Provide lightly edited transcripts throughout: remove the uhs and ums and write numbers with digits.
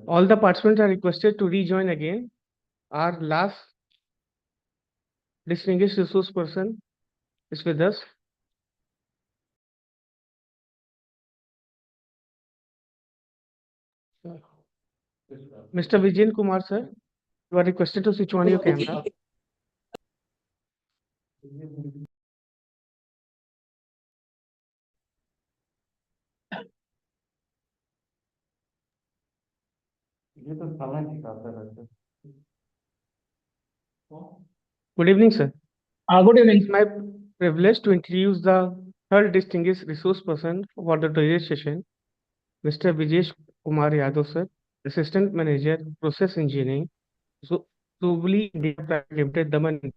All the participants are requested to rejoin again. Our last distinguished resource person is with us. Mr. Vijayan Kumar, sir, you are requested to switch on your camera. Good evening, sir. Good evening. It's my privilege to introduce the third distinguished resource person for the today's session, Mr. Vijesh Kumar Yadav, sir, Assistant Manager, Process Engineering, Subli India Private Limited, Daman.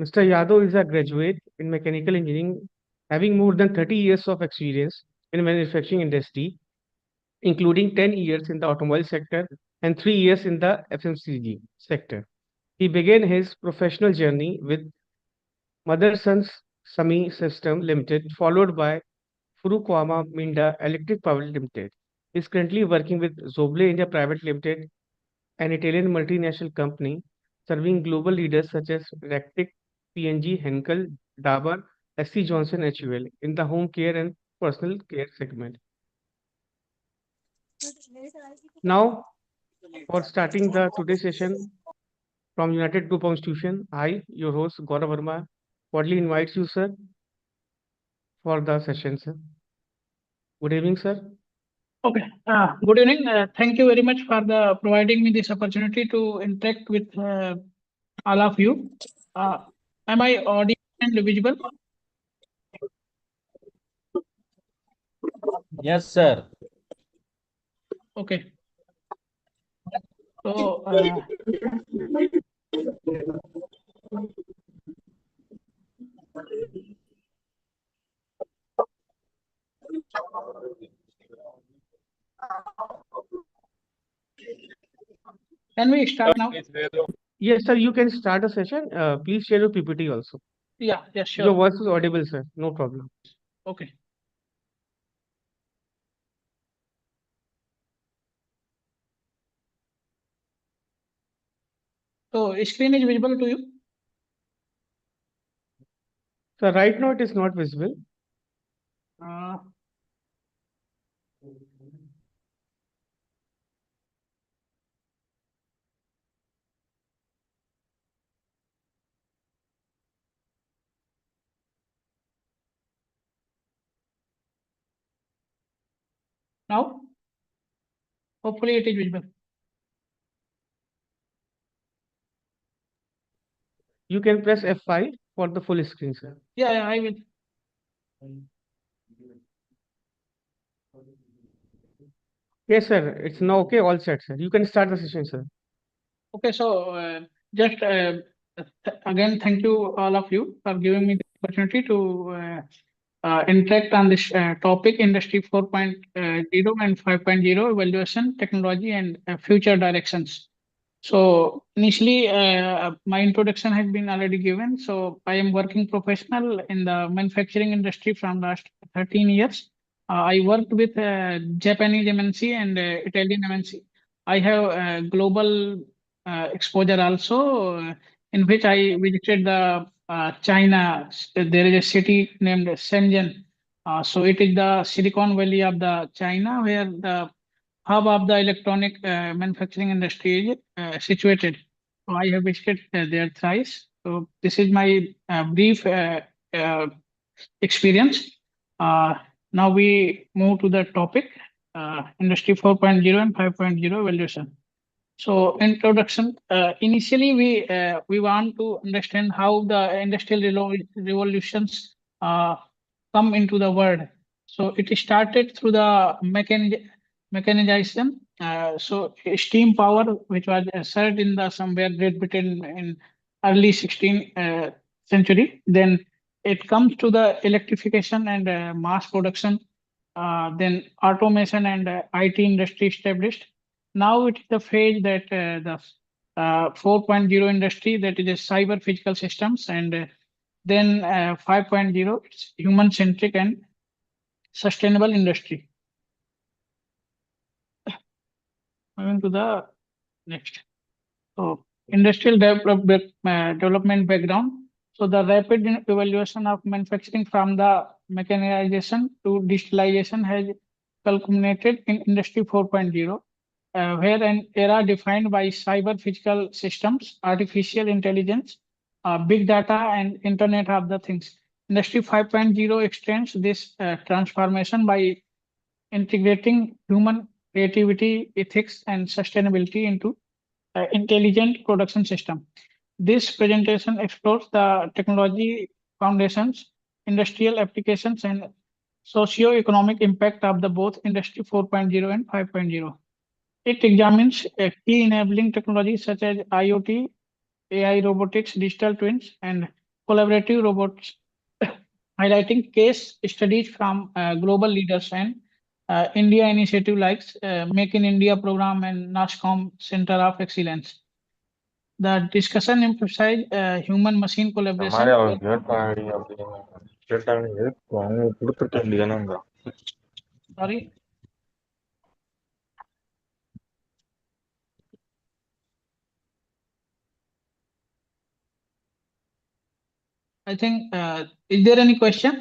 Mr. Yadav is a graduate in mechanical engineering, having more than 30 years of experience in manufacturing industry, including 10 years in the automobile sector and 3 years in the FMCG sector. He began his professional journey with Motherson's Semi System Limited, followed by Furukawa Minda Electric Power Limited. He is currently working with Zoble India Private Limited, an Italian multinational company serving global leaders such as Rectic, P&G, Henkel, Dabur, SC Johnson, HUL in the home care and personal care segment. Now, for starting the today's session from United Group of Institution, I, your host Gaurav Verma, cordially invites you, sir, for the session, sir. Good evening, sir. Okay. Good evening. Thank you very much for providing me this opportunity to interact with all of you. Am I audible and visible? Yes, sir. Okay. So, can we start now? Yes, sir, you can start the session. Please share your PPT also. Yeah, sure. Your voice is audible, sir. No problem. Okay. So, screen is visible to you? So right now it is not visible. Now? Hopefully it is visible. You can press F5 for the full screen, sir. Yeah, I will. Yes, sir. It's now okay. All set, sir. You can start the session, sir. Okay, so just again, thank you all of you for giving me the opportunity to interact on this topic, Industry 4.0 and 5.0 evaluation, technology, and future directions. So initially, my introduction has been already given. So I am working professional in the manufacturing industry from last 13 years. I worked with Japanese MNC and Italian MNC. I have global exposure also, in which I visited the China. There is a city named Shenzhen. So it is the Silicon Valley of the China, where the hub of the electronic manufacturing industry is situated. So I have visited there thrice. So this is my brief uh, experience. Now we move to the topic. Industry 4.0 and 5.0 evaluation. So introduction. Initially, we want to understand how the industrial revolutions come into the world. So it started through the mechanization. So steam power, which was served in the somewhere Great Britain in early 16th century. Then it comes to the electrification and mass production. Then automation and IT industry established. Now it is the phase that the 4.0 industry, that is a cyber physical systems, and then 5.0, it's human centric and sustainable industry. Moving to the next. So industrial development background. So the rapid evolution of manufacturing from the mechanization to digitalization has culminated in Industry 4.0, where an era defined by cyber physical systems, artificial intelligence, big data, and Internet of the Things. Industry 5.0 extends this transformation by integrating human creativity, ethics, and sustainability into intelligent production system. This presentation explores the technology foundations, industrial applications, and socio-economic impact of the both Industry 4.0 and 5.0. It examines key enabling technologies such as IoT, AI, robotics, digital twins, and collaborative robots, highlighting case studies from global leaders and India initiative like Make in India program and NASCOM Center of Excellence. The discussion emphasized human machine இந்த மாதிரி collaboration. அவங்க கேட்டாங்க அப்படின்னு கேட்டாங்க எதுக்கு அவங்க கொடுத்துருக்க வேண்டியதானங்க. Sorry. I think, is there any question?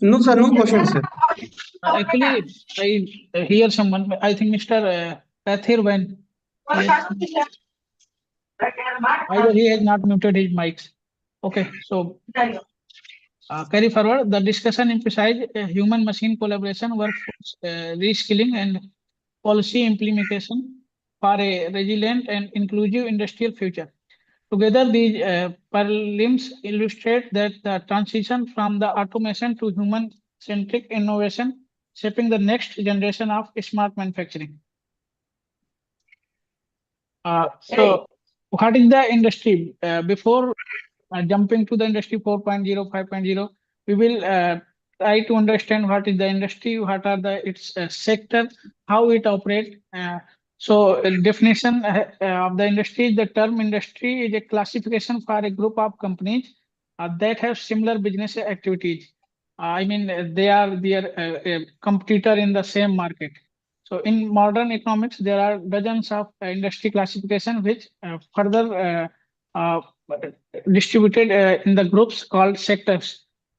No, sir, no questions, sir. Actually, I hear someone, I think Mr. Pathir, when either he has not muted his mics. Okay, so carry forward. The discussion emphasized human machine collaboration, workforce reskilling, and policy implementation for a resilient and inclusive industrial future. Together, these parallels illustrate that the transition from the automation to human-centric innovation, shaping the next generation of smart manufacturing. So, what is the industry? Before jumping to the industry 4.0, 5.0, we will try to understand what is the industry, what are the its sector, how it operates. So definition of the industry, the term industry is a classification for a group of companies that have similar business activities. I mean, they are a competitor in the same market. So in modern economics, there are dozens of industry classification which further distributed in the groups called sectors.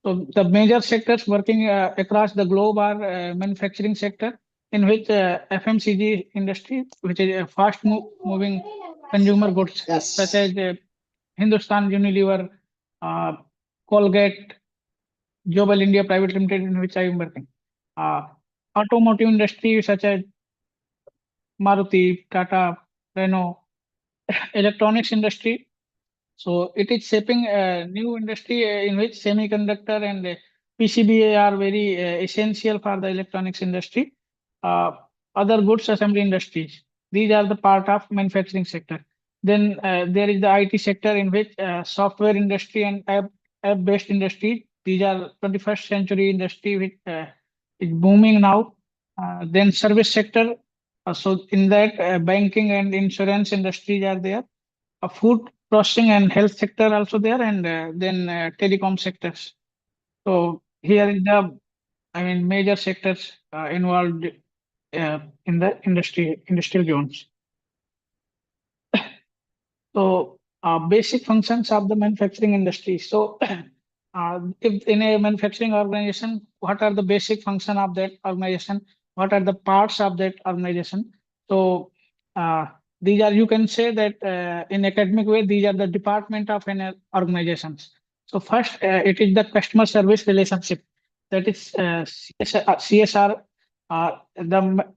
So the major sectors working across the globe are manufacturing sector, in which FMCG industry, which is a fast moving consumer goods, such as Hindustan Unilever, Colgate, Global India Private Limited, in which I am working. Automotive industry such as Maruti, Tata, Renault, electronics industry. So it is shaping a new industry in which semiconductor and PCBA are very essential for the electronics industry. Other goods assembly industries. These are the part of manufacturing sector. Then there is the IT sector, in which software industry and app-based industry. These are 21st century industry which is booming now. Then service sector. So in that banking and insurance industries are there. Food processing and health sector also there, and then telecom sectors. So here is the, I mean, major sectors involved in the industrial zones. So basic functions of the manufacturing industry. So if in a manufacturing organization, what are the basic function of that organization? What are the parts of that organization? So these are, you can say that in academic way, these are the department of an organizations. So first, it is the customer service relationship. that is CSR.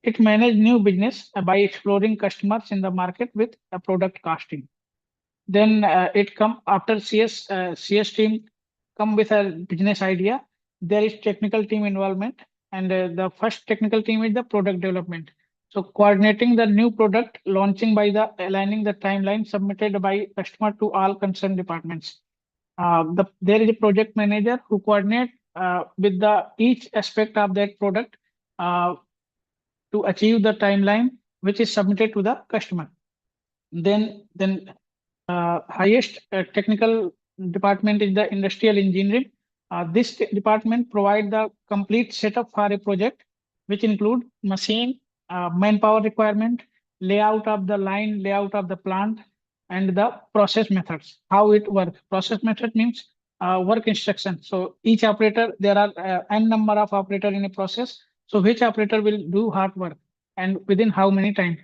It manage new business by exploring customers in the market with a product costing. Then it come after CS team come with a business idea. There is technical team involvement, and the first technical team is the product development. So coordinating the new product launching by the aligning the timeline submitted by customer to all concerned departments. There is a project manager who coordinate with the each aspect of that product uh, to achieve the timeline which is submitted to the customer. Then highest technical department is the industrial engineering. This department provide the complete setup for a project, which include machine, manpower requirement, layout of the line, layout of the plant, and the process methods. How it works. Process method means work instruction. So each operator, there are n number of operator in a process. So which operator will do hard work and within how many time.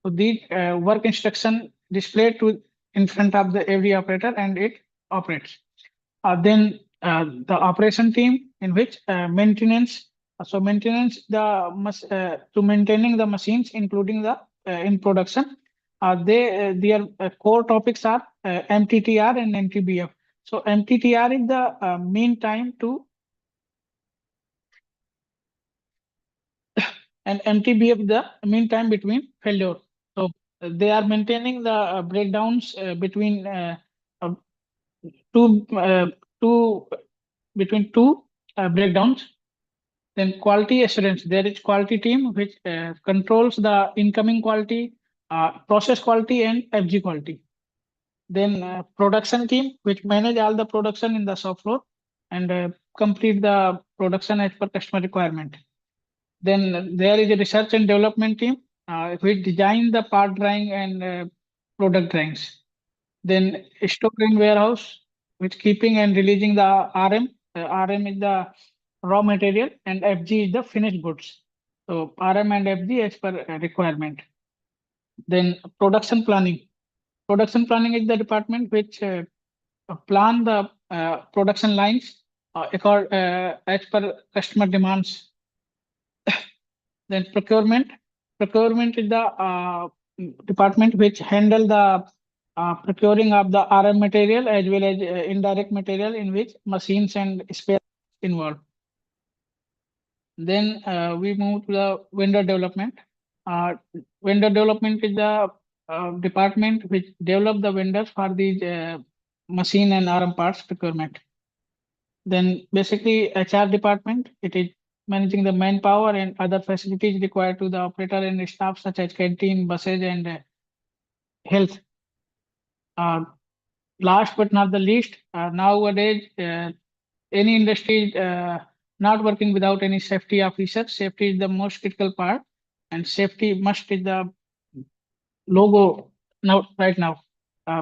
So these work instruction displayed to in front of the every operator and it operates. Then the operation team in which maintenance. So maintenance to maintaining the machines, including the in production. Their core topics are MTTR and MTBF. So MTTR is the mean time to and MTBF the mean time between failure. So they are maintaining the breakdowns between two two between two breakdowns. Then quality assurance, there is quality team which controls the incoming quality, process quality and FG quality. Then production team which manage all the production in the shop floor and complete the production as per customer requirement. Then there is a research and development team which design the part drawing and product drawings. Then stock and warehouse, which keeping and releasing the RM. RM is the raw material and FG is the finished goods. So RM and FG as per requirement. Then production planning. Production planning is the department which plan the production lines as per customer demands. Then procurement. Procurement is the department which handle the procuring of the RM material as well as indirect material in which machines and spares involved. Then we move to the vendor development. Vendor development is the department which develop the vendors for these machine and RM parts procurement. Then basically HR department, it is managing the manpower and other facilities required to the operator and staff such as canteen, buses and health. Last but not the least, nowadays any industry is not working without any safety officer. Safety is the most critical part, and safety must is the logo now right now.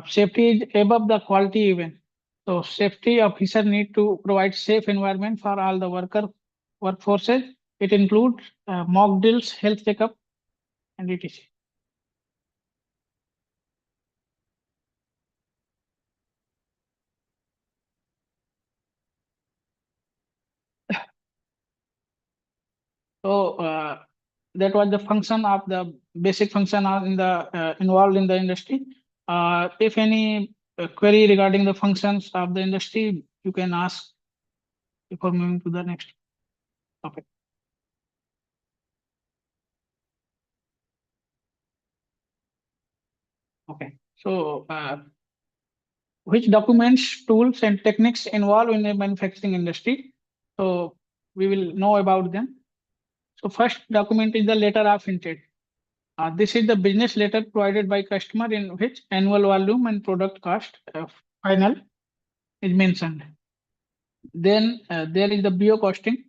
Safety is above the quality even. So safety officer need to provide safe environment for all the workforces. It includes mock drills, health checkup, and etc. So that was the function of the basic function in the involved in the industry. If any query regarding the functions of the industry, you can ask before moving to the next topic. Okay, so which documents, tools, and techniques involved in the manufacturing industry? So we will know about them. So first document is the letter of intent. This is the business letter provided by customer in which annual volume and product cost final is mentioned. Then there is the BO costing.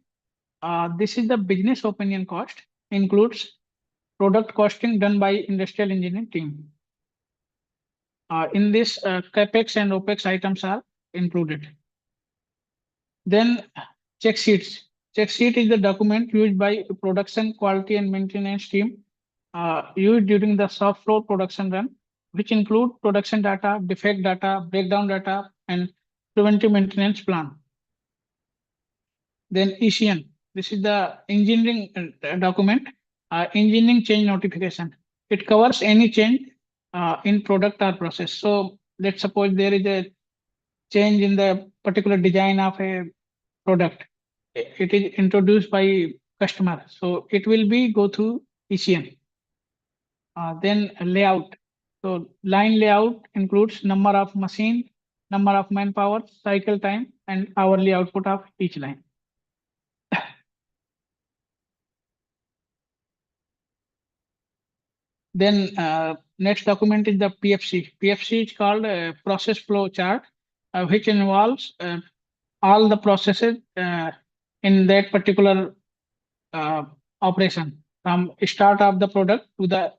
This is the business opinion cost, includes product costing done by industrial engineering team. In this, capex and opex items are included. Then check sheets. Check sheet is the document used by production, quality, and maintenance team used during the shop floor production run, which include production data, defect data, breakdown data, and preventive maintenance plan. Then ECN, this is the engineering document, engineering change notification. It covers any change in product or process. So let's suppose there is a change in the particular design of a product. It is introduced by customer. So it will be go through ECN. Then layout. So line layout includes number of machine, number of manpower, cycle time, and hourly output of each line. Then next document is the PFC. PFC is called process flow chart, which involves all the processes in that particular operation, from start of the product to the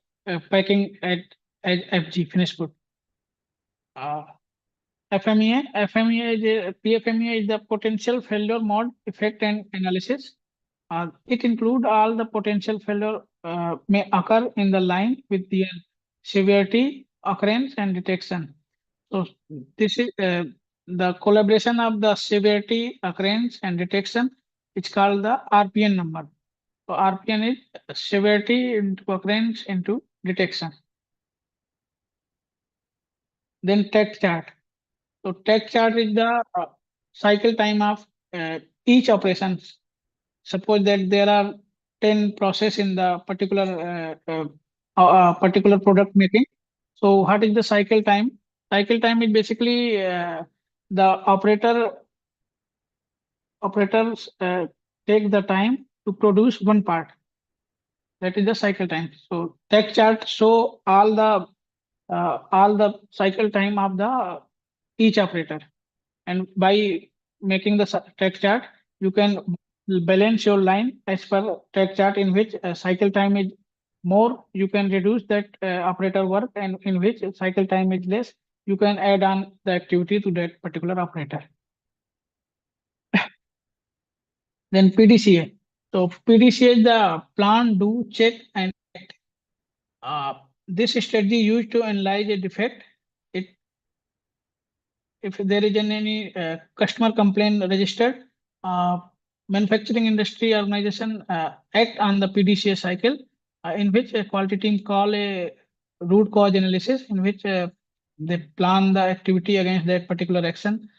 packing at FG, finished good. FMEA PFMEA is the potential failure mode effect and analysis. It includes all the potential failure may occur in the line with their severity, occurrence, and detection. So this is the collaboration of the severity, occurrence, and detection. It's called the RPN number. So RPN is severity into occurrence into detection. Then tech chart. So tech chart is the cycle time of each operations. Suppose that there are 10 process in the particular product making. So what is the cycle time? Cycle time is basically the operators take the time to produce one part. That is the cycle time. So tech chart show all the cycle time of the each operator, and by making the tech chart, you can balance your line as per tech chart, in which cycle time is more, you can reduce that operator work, and in which cycle time is less, you can add on the activity to that particular operator. Then PDCA. So PDCA is the plan, do, check, and act. This strategy used to analyze a defect. If there is any customer complaint registered, manufacturing industry organization act on the PDCA cycle, in which a quality team call a root cause analysis, in which they plan the activity against that particular action.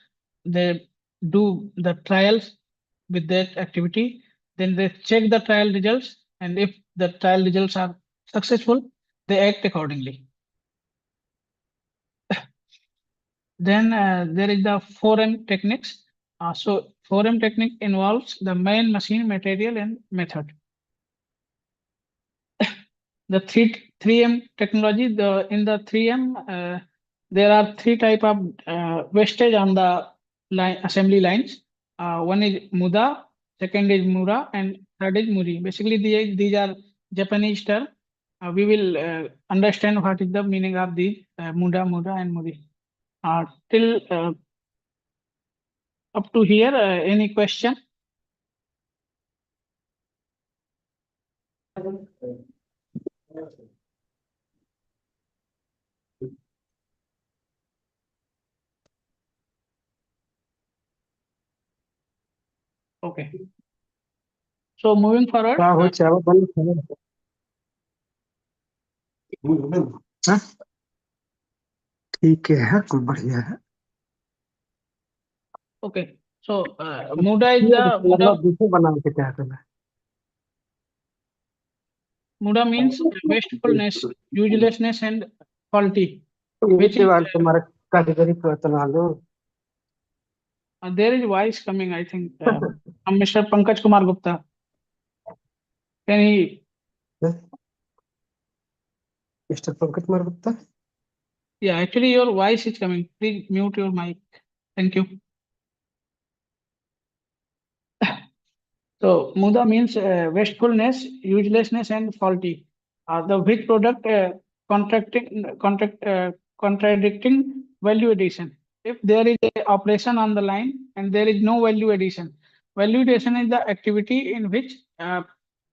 They do the trials with that activity. Then they check the trial results, and if the trial results are successful, they act accordingly. Then there is the 4M techniques. So 4M technique involves the main, machine, material, and method. The 3M technology, in the 3M, there are three type of wastage on the assembly lines. One is Muda, second is Mura, and third is Muri. Basically, these are Japanese term. We will understand what is the meaning of these Muda, and Muri. Till up to here, any question? Okay. So moving forward, क्या हो चावल बन हाँ? ठीक है कोई बढ़िया है okay. So Muda is the दूसरे बना के क्या करना Muda means wastefulness, uselessness, and faulty. which is तुम्हारा category बता लो There is voice coming, I think, from Mr. Pankaj Kumar Gupta. Can he? Mr. Pankaj Kumar Gupta Yeah, actually, your voice is coming. Please mute your mic. Thank you. So Muda means wastefulness, uselessness, and faulty. The which product contradicting value addition. If there is a operation on the line and there is no value addition is the activity in which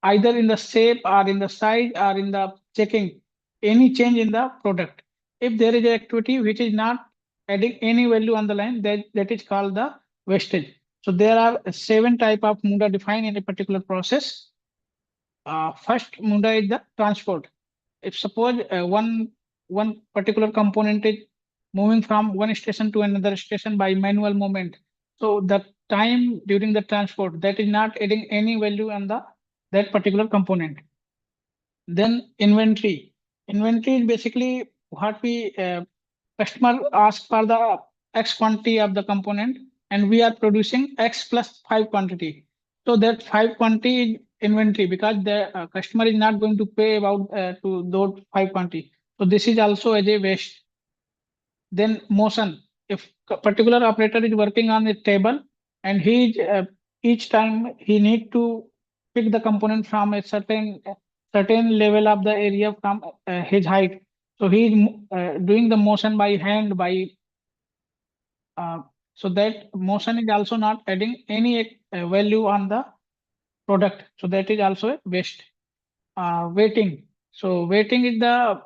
either in the shape or in the size or in the checking any change in the product. If there is an activity which is not adding any value on the line, that is called the wastage. So there are 7 type of MUDA defined in a particular process. First MUDA is the transport. If suppose one particular component is moving from one station to another station by manual movement, so the time during the transport, that is not adding any value on that particular component. Then inventory. Inventory is basically what we customer ask for the X quantity of the component, and we are producing X plus 5 quantity. So that 5 quantity is inventory, because the customer is not going to pay about to those 5 quantity. So this is also as a waste. Then motion. If a particular operator is working on a table and he is, each time he need to pick the component from a certain level of the area from his height. So he is doing the motion by hand, by so that motion is also not adding any value on the product. So that is also a waste. Waiting. So waiting is the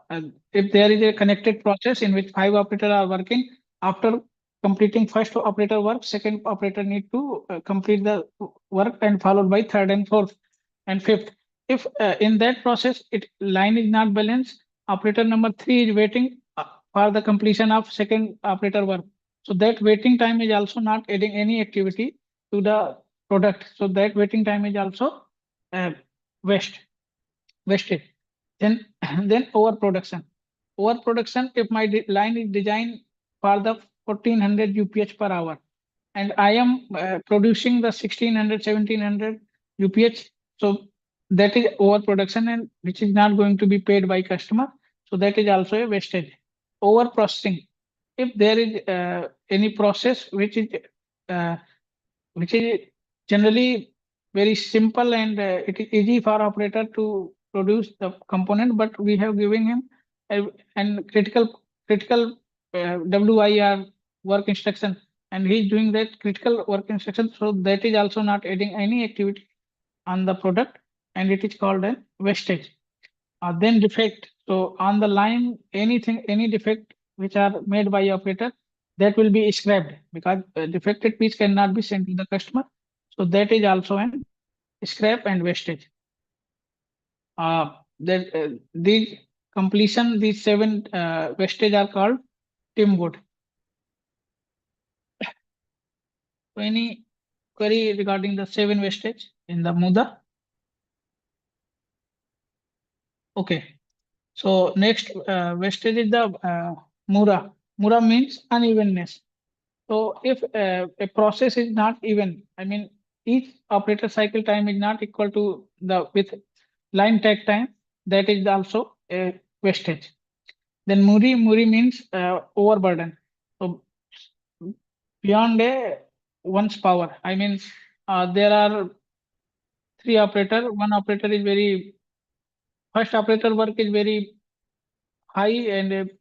if there is a connected process in which 5 operators are working, after completing first operator work, second operator need to complete the work, and followed by third and fourth and fifth. If in that process line is not balanced, operator number 3 is waiting for the completion of second operator work. So that waiting time is also not adding any activity to the product. So that waiting time is also wastage. Then overproduction. Overproduction, if my line is designed for the 1400 UPH per hour, and I am producing the 1600, 1700 UPH, so that is overproduction, and which is not going to be paid by customer. So that is also a wastage. Over processing. If there is any process uh, which is generally very simple, and it is easy for operator to produce the component, but we have given him and critical WIR work instruction, and he is doing that critical work instruction. So that is also not adding any activity on the product, and it is called a wastage. Then defect. So on the line, any defect which are made by operator, that will be scrapped, because defected piece cannot be sent to the customer. So that is also an scrap and wastage. These completion, these 7 wastage are called teamwood. So any query regarding the 7 wastage in the MUDA? Okay. So next wastage is the Mura. Mura means unevenness. So if a process is not even, I mean, each operator cycle time is not equal to the with line takt time, that is also a wastage. Then Muri means overburden. So beyond one's power. I mean, there are 3 operator. One operator is very, first operator work is very high, and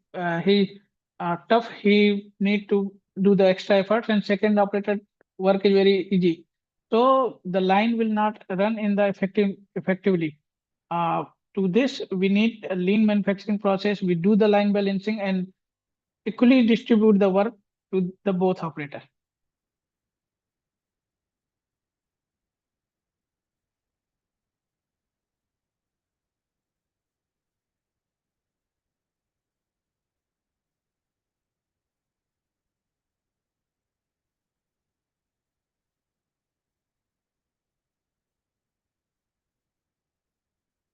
he tough. He need to do the extra efforts, and second operator work is very easy. So the line will not run in the effectively. To this, we need a lean manufacturing process. We do the line balancing and equally distribute the work to the both operator.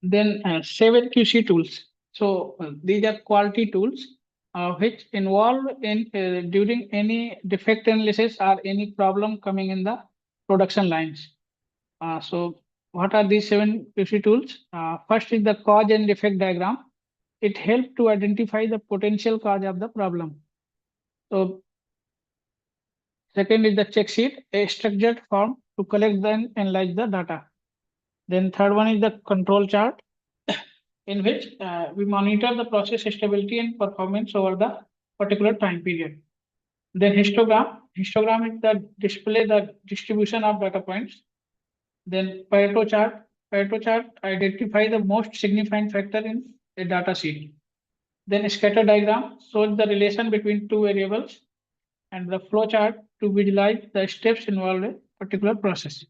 Then 7 QC tools. So these are quality tools which involve in during any defect analysis or any problem coming in the production lines. So what are these 7 QC tools? First is the cause and defect diagram. It helps to identify the potential cause of the problem. So second is the check sheet, a structured form to collect and analyze the data. Then third one is the control chart, in which we monitor the process stability and performance over the particular time period. Then histogram. Histogram is the display the distribution of data points. Then Pareto chart. Pareto chart identify the most significant factor in a data sheet. Then scatter diagram shows the relation between 2 variables, and the flow chart to visualize the steps involved in a particular process.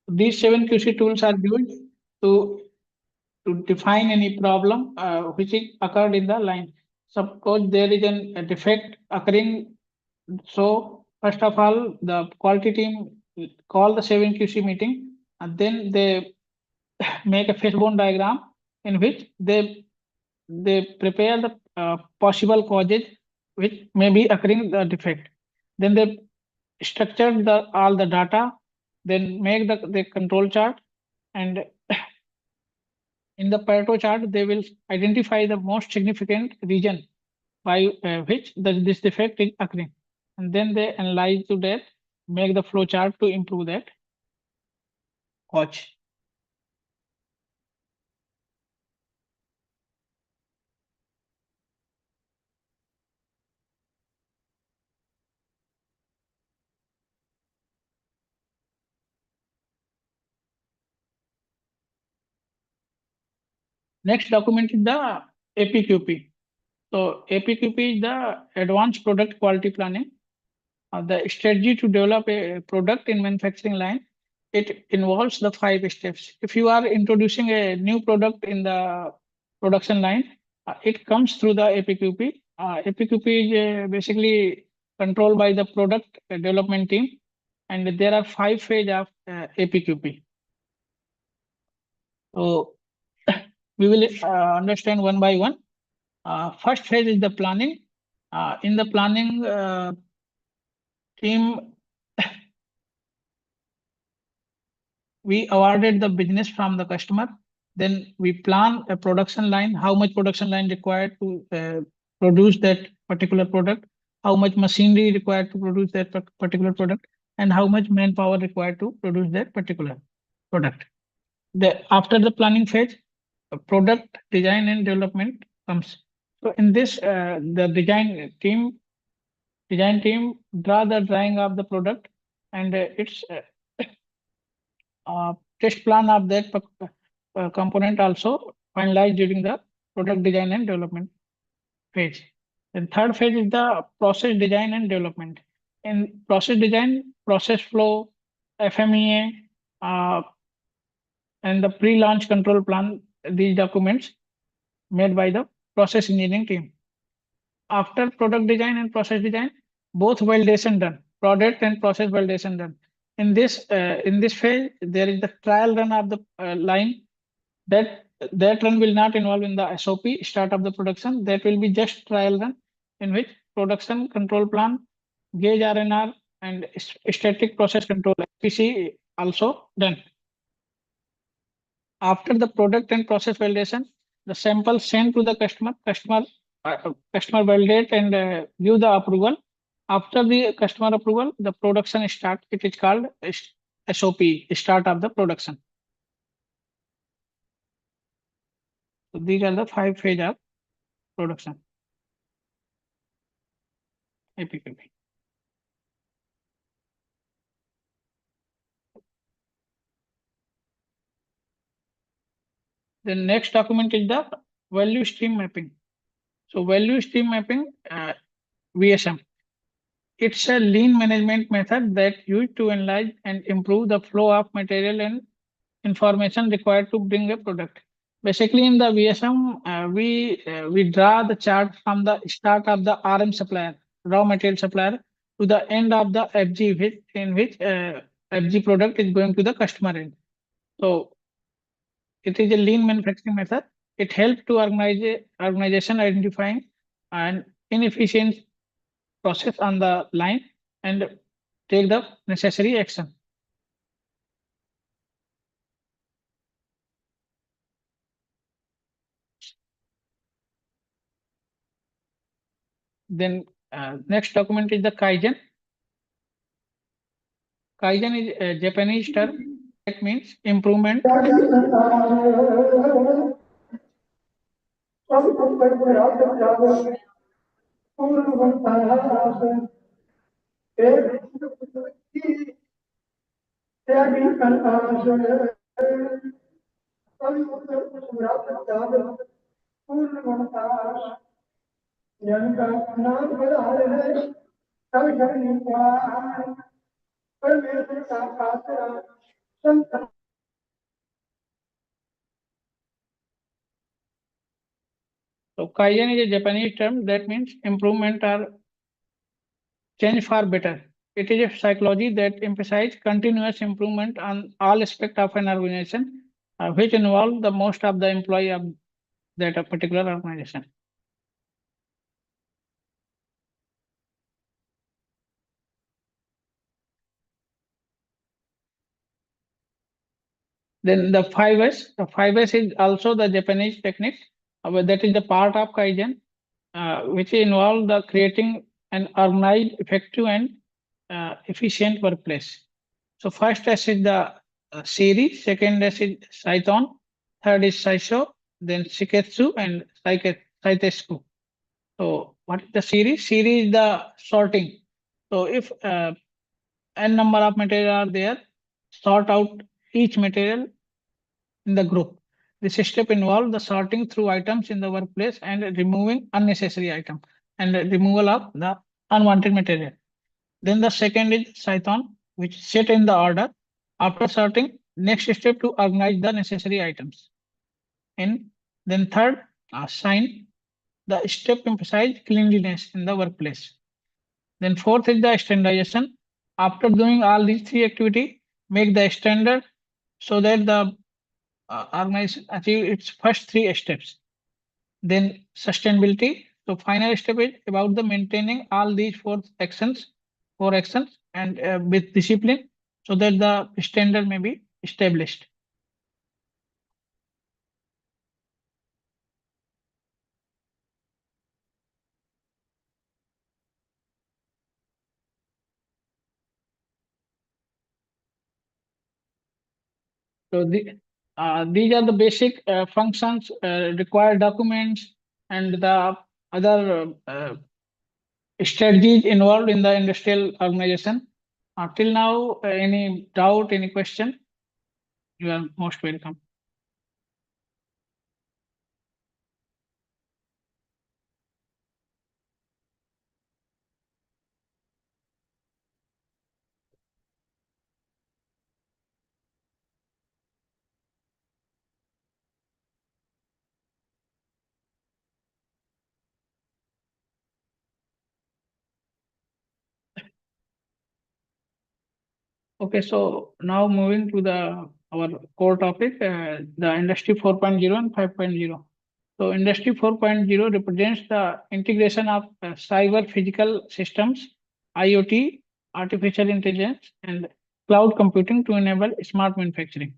These 7 QC tools are used to define any problem which is occurred in the line. Suppose there is a defect occurring. So first of all, the quality team call the 7 QC meeting, and then they make a fishbone diagram in which they prepare the possible causes which may be occurring the defect. Then they structure all the data, then make the control chart, and in the Pareto chart they will identify the most significant region by which this defect is occurring, and then they analyze to that, make the flow chart to improve that cause. Next document is the APQP. So APQP is the Advanced Product Quality Planning, the strategy to develop a product in manufacturing line. It involves the 5 steps. If you are introducing a new product in the production line, it comes through the APQP. APQP is basically controlled by the product development team, and there are 5 phases of APQP. So we will understand one by one. First phase is the planning. In the planning team, we awarded the business from the customer. Then we plan a production line, how much production line required to produce that particular product, how much machinery required to produce that particular product, and how much manpower required to produce that particular product. After the planning phase, product design and development comes. So in this, the design team draw the drawing of the product, and its test plan of that component also finalized during the product design and development phase. And third phase is the process design and development. In process design, process flow, FMEA, and the pre-launch control plan, these documents made by the process engineering team. After product design and process design, both validation done, product and process validation done. In this phase, there is the trial run of the line. That run will not involve in the SOP start of the production. That will be just trial run in which production control plan, gauge RNR, and static process control SPC also done. After the product and process validation, the sample sent to the customer validate and give the approval. After the customer approval, the production start. It is called SOP, start of the production. So these are the 5 phases of production. APQP. The next document is the value stream mapping. So value stream mapping, VSM. It's a lean management method that used to analyze and improve the flow of material and information required to bring a product. Basically, in the VSM, we draw the chart from the start of the RM supplier, raw material supplier, to the end of the FG, in which FG product is going to the customer end. So it is a lean manufacturing method. It helps to organization identifying an inefficient process on the line and take the necessary action. Then next document is the Kaizen. Kaizen is a Japanese term that means improvement. So Kaizen is a Japanese term that means improvement or change for better. It is a psychology that emphasizes continuous improvement on all aspects of an organization, which involve the most of the employee of that a particular organization. Then the 5S. The 5S is also the Japanese technique, that is the part of Kaizen, which involve the creating an organized, effective, and efficient workplace. So first S is the series, second S is Cython, third is Saisho, then Shiketsu and Saitesku. So what is the series? Series is the sorting. So if n number of material are there, sort out each material in the group. This step involves the sorting through items in the workplace and removing unnecessary item and removal of the unwanted material. Then the second is Cython, which set in the order. After sorting, next step to organize the necessary items. And then third, Sign. The step emphasize cleanliness in the workplace. Then fourth is the standardization. After doing all these three activity, make the standard so that the organization achieve its first three steps. Then sustainability. So final step is about the maintaining all these four actions, and with discipline, so that the standard may be established. So these are the basic functions, required documents, and the other strategies involved in the industrial organization. Till now, any doubt, any question? You are most welcome. Okay, so now moving to our core topic, the Industry 4.0 and 5.0. So Industry 4.0 represents the integration of cyber physical systems, IoT, artificial intelligence, and cloud computing to enable smart manufacturing.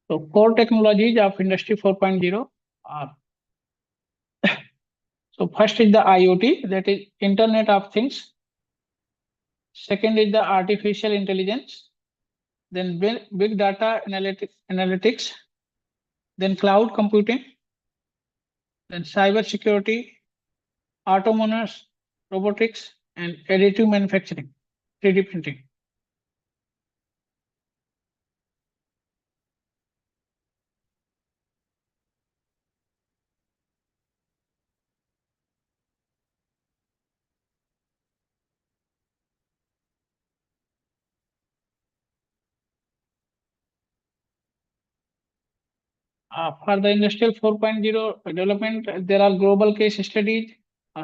So core technologies of Industry 4.0 are, so first is the IoT, that is Internet of Things. Second is the artificial intelligence, then big data analytics, then cloud computing, then cyber security, autonomous robotics, and additive manufacturing, 3D printing. For the industrial 4.0 development, there are global case studies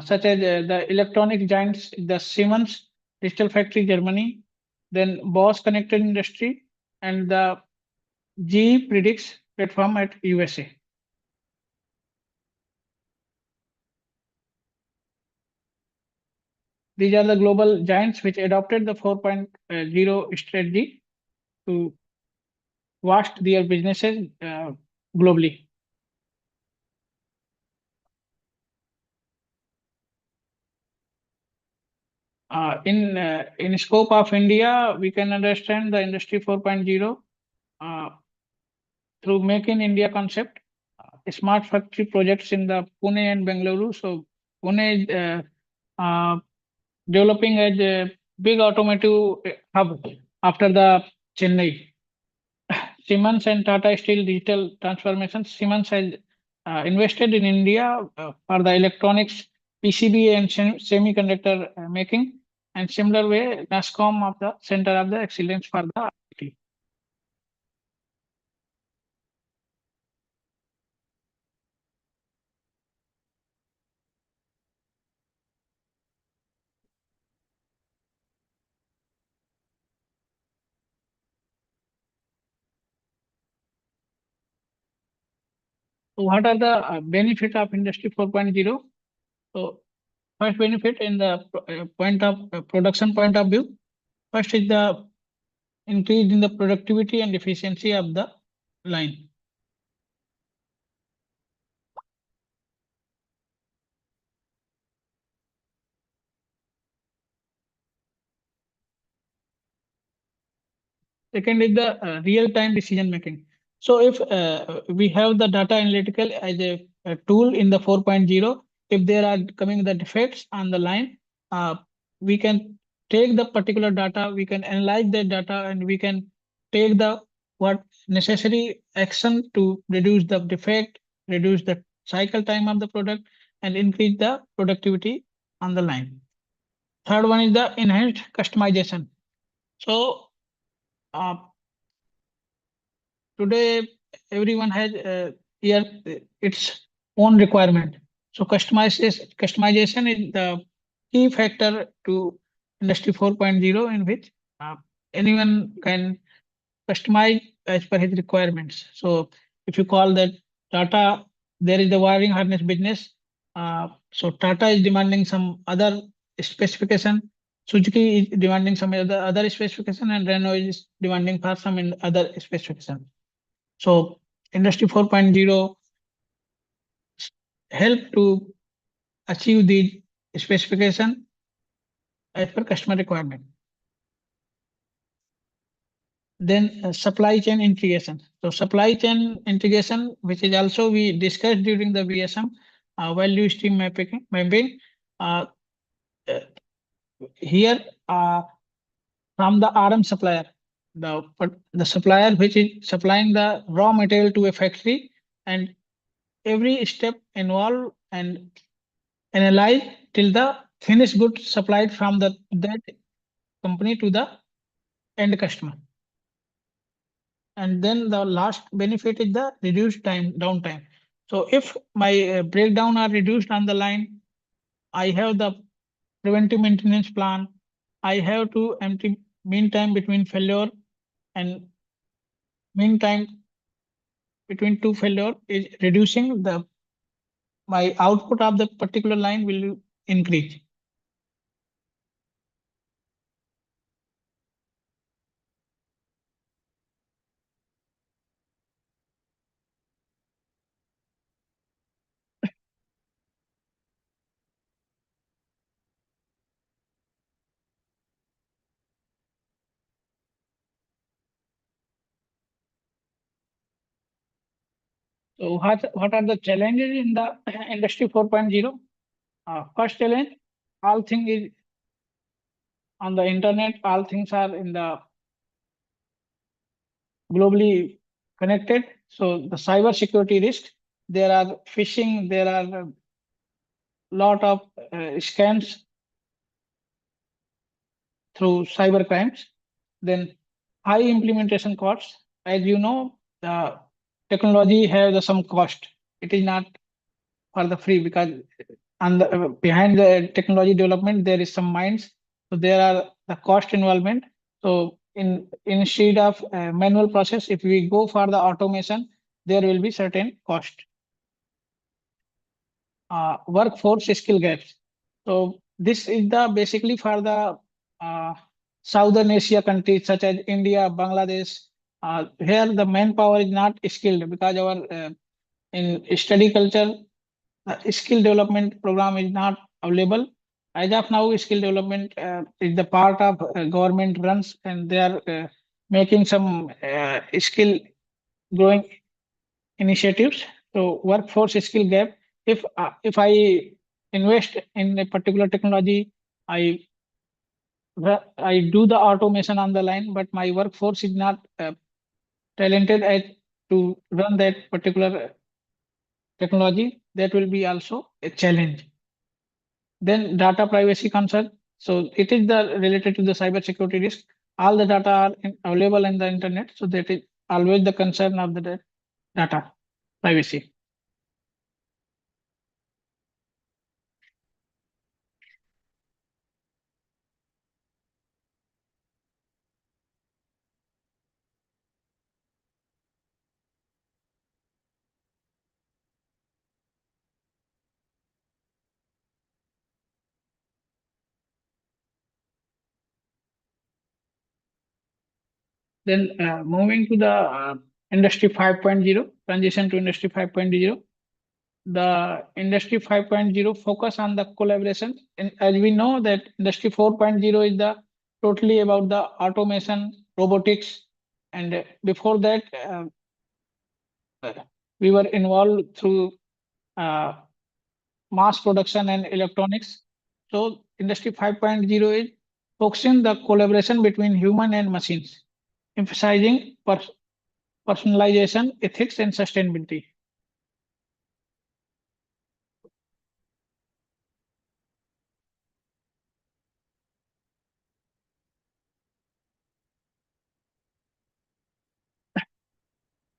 such as the electronic giants, the Siemens Digital Factory, Germany, then Bosch Connected Industry, and the GE Predicts platform at USA. These are the global giants which adopted the 4.0 strategy to vast their businesses globally. In scope of India, we can understand the Industry 4.0 through Make in India concept, smart factory projects in the Pune and Bengaluru. So Pune is developing as a big automotive hub after the Chennai. Siemens and Tata Steel digital transformation. Siemens has invested in India for the electronics, PCB and semiconductor making, and similar way, NASCOM of the Center of the Excellence for the IT. So what are the benefit of Industry 4.0? So first benefit in the point of production point of view. First is the increase in the productivity and efficiency of the line. Second is the real-time decision making. So if we have the data analytical as a tool in the 4.0, if there are coming the defects on the line, we can take the particular data, we can analyze that data, and we can take the what necessary action to reduce the defect, reduce the cycle time of the product, and increase the productivity on the line. Third one is the enhanced customization. So today everyone has here its own requirement. So customization is the key factor to Industry 4.0, in which anyone can customize as per his requirements. So if you call that Tata, there is the wiring harness business. So Tata is demanding some other specification. Suzuki is demanding some other specification, and Renault is demanding for some other specification. So Industry 4.0 help to achieve the specification as per customer requirement. Then supply chain integration. So supply chain integration, which is also we discussed during the VSM, value stream mapping. Here from the RM supplier, the supplier which is supplying the raw material to a factory, and every step involved and analyze till the finished good supplied from that company to the end customer. And then the last benefit is the reduced downtime. So if my breakdown are reduced on the line, I have the preventive maintenance plan. I have to empty mean time between failure, and mean time between two failure is reducing the my output of the particular line will increase. So what are the challenges in the Industry 4.0? First challenge, all things is on the internet, all things are in the globally connected. So the cyber security risk, there are phishing, there are a lot of scams through cyber crimes. Then high implementation costs. As you know, the technology has some cost. It is not for the free, because on the behind the technology development there is some minds. So there are the cost involvement. So instead of manual process, if we go for the automation, there will be certain cost. Workforce skill gaps. So this is the basically for the Southern Asia countries such as India, Bangladesh. Here the manpower is not skilled, because our in study culture, skill development program is not available. As of now, skill development is the part of government runs, and they are making some skill growing initiatives. So workforce skill gap. If I invest in a particular technology, I I do the automation on the line, but my workforce is not talented at to run that particular technology. That will be also a challenge. Then data privacy concern. So it is the related to the cyber security risk. All the data are available in the internet, so that is always the concern of the data privacy. Then moving to the industry 5.0, transition to industry 5.0. The industry 5.0 focus on the collaboration. And as we know that industry 4.0 is the totally about the automation, robotics. And before that, we were involved through uh, mass production and electronics. So industry 5.0 is focusing the collaboration between human and machines, emphasizing personalization, ethics, and sustainability.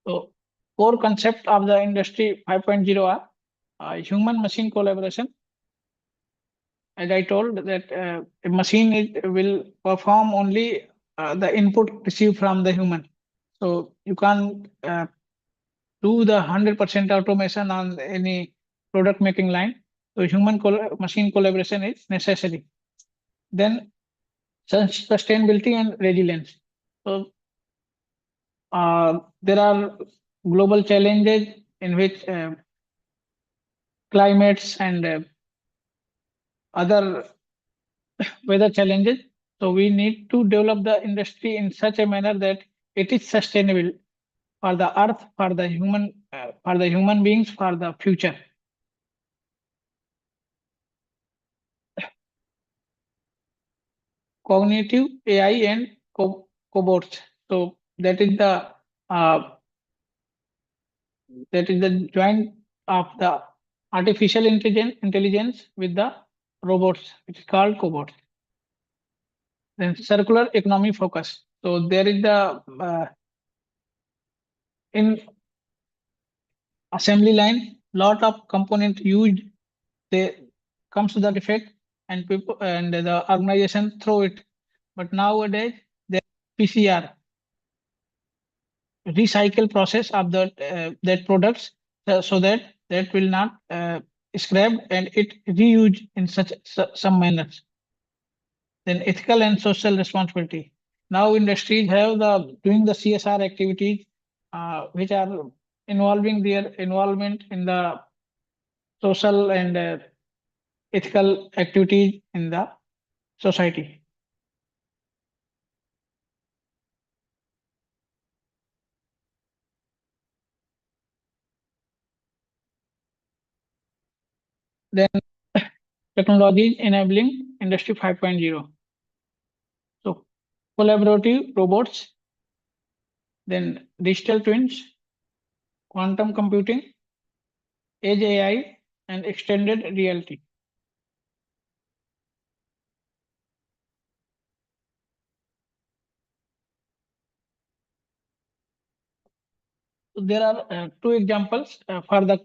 So core concept of the industry 5.0 are human machine collaboration. As I told that a machine will perform only the input received from the human. So you can't do the 100% automation on any product making line. So human machine collaboration is necessary. Then sustainability and resilience. So there are global challenges in which climates and other weather challenges. So we need to develop the industry in such a manner that it is sustainable for the earth, for the human beings, for the future. Cognitive AI and cobots. So uh, that is the joint of the artificial intelligence with the robots. It's called cobots. Then circular economy focus. So there is the in assembly line, lot of component used, they comes to that effect, and people and the organization throw it. But nowadays, the PCR recycle process of that products, so that that will not scrapped and it reused in some manners. Then ethical and social responsibility. Now industries have the doing the CSR activities, which are involving their involvement in the social and ethical activities in the society. Then technologies enabling industry 5.0. So collaborative robots, then digital twins, quantum computing, edge AI, and extended reality. So there are two examples for the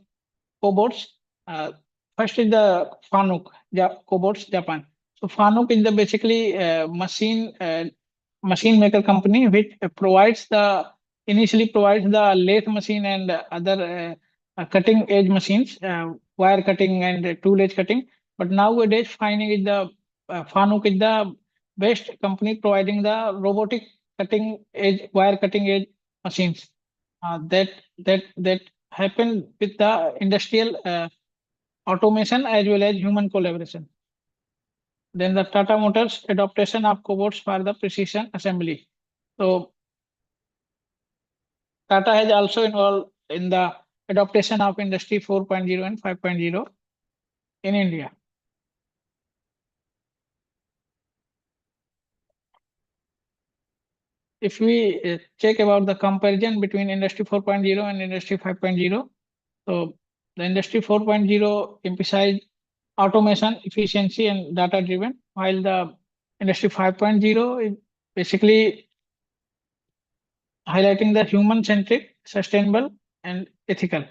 cobots. First is the Fanuc, cobots Japan. So Fanuc is the basically machine maker company which initially provides the lathe machine and other cutting edge machines, wire cutting and tool edge cutting. But nowadays, finding is the Fanuc is the best company providing the robotic cutting edge, wire cutting edge machines. That happened with the industrial automation as well as human collaboration. Then the Tata Motors adaptation of cobots for the precision assembly. So Tata has also involved in the adaptation of industry 4.0 and 5.0 in India. if we check about the comparison between Industry 4.0 and Industry 5.0, so the Industry 4.0 emphasized automation, efficiency, and data driven, while the Industry 5.0 is basically highlighting the human centric, sustainable, and ethical.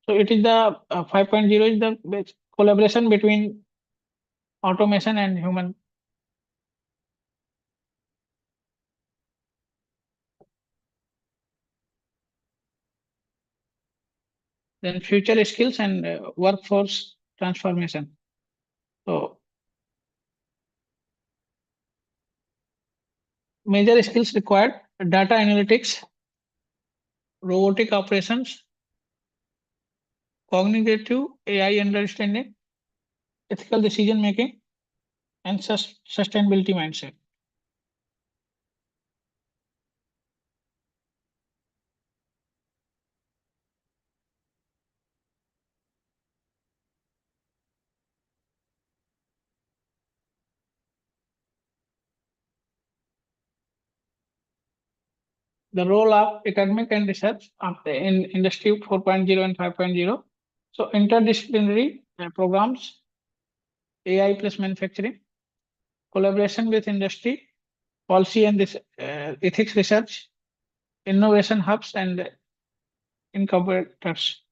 So it is the 5.0 is the collaboration between automation and human. Then future skills and workforce transformation. So major skills required: data analytics, robotic operations, cognitive AI understanding, ethical decision making, and sustainability mindset. The role of academic and research in Industry 4.0 and 5.0. So interdisciplinary programs, AI plus manufacturing, collaboration with industry, policy and ethics research, innovation hubs and incubators.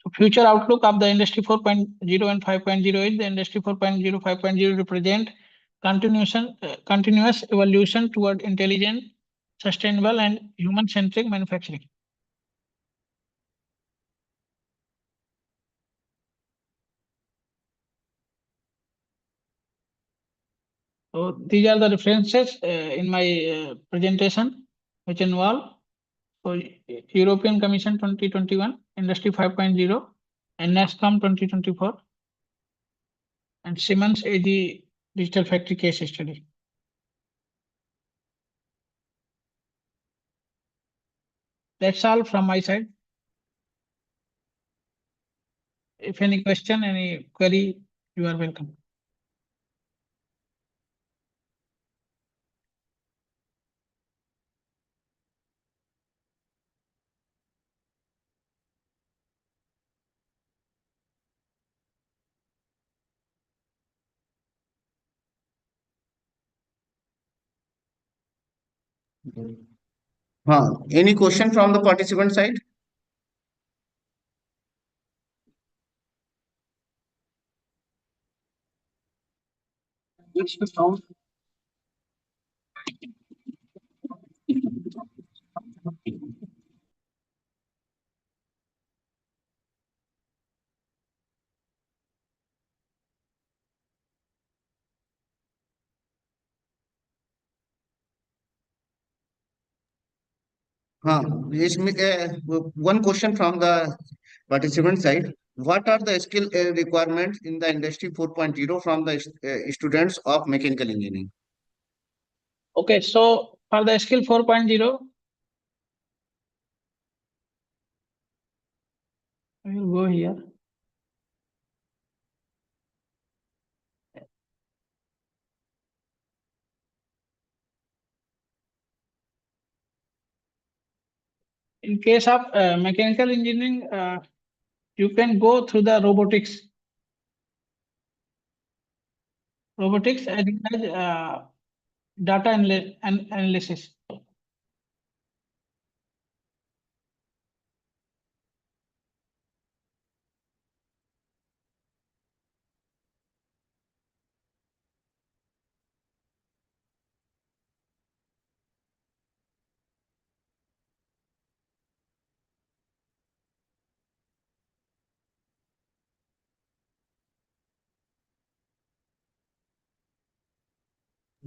So future outlook of the Industry 4.0 and 5.0 is the Industry 4.0, 5.0 represent continuous evolution toward intelligent, sustainable, and human-centric manufacturing. So these are the references in my presentation, which involve European Commission 2021, Industry 5.0, and NASCOM 2024, and Siemens AG Digital Factory Case Study. That's all from my side. If any question, any query, you are welcome. Any question from the participant side? One question from the participant side. What are the skill requirements in the Industry 4.0 from the students of mechanical engineering? Okay, so for the skill 4.0, I will go here. In case of mechanical engineering, you can go through the robotics. Robotics as well as data analysis.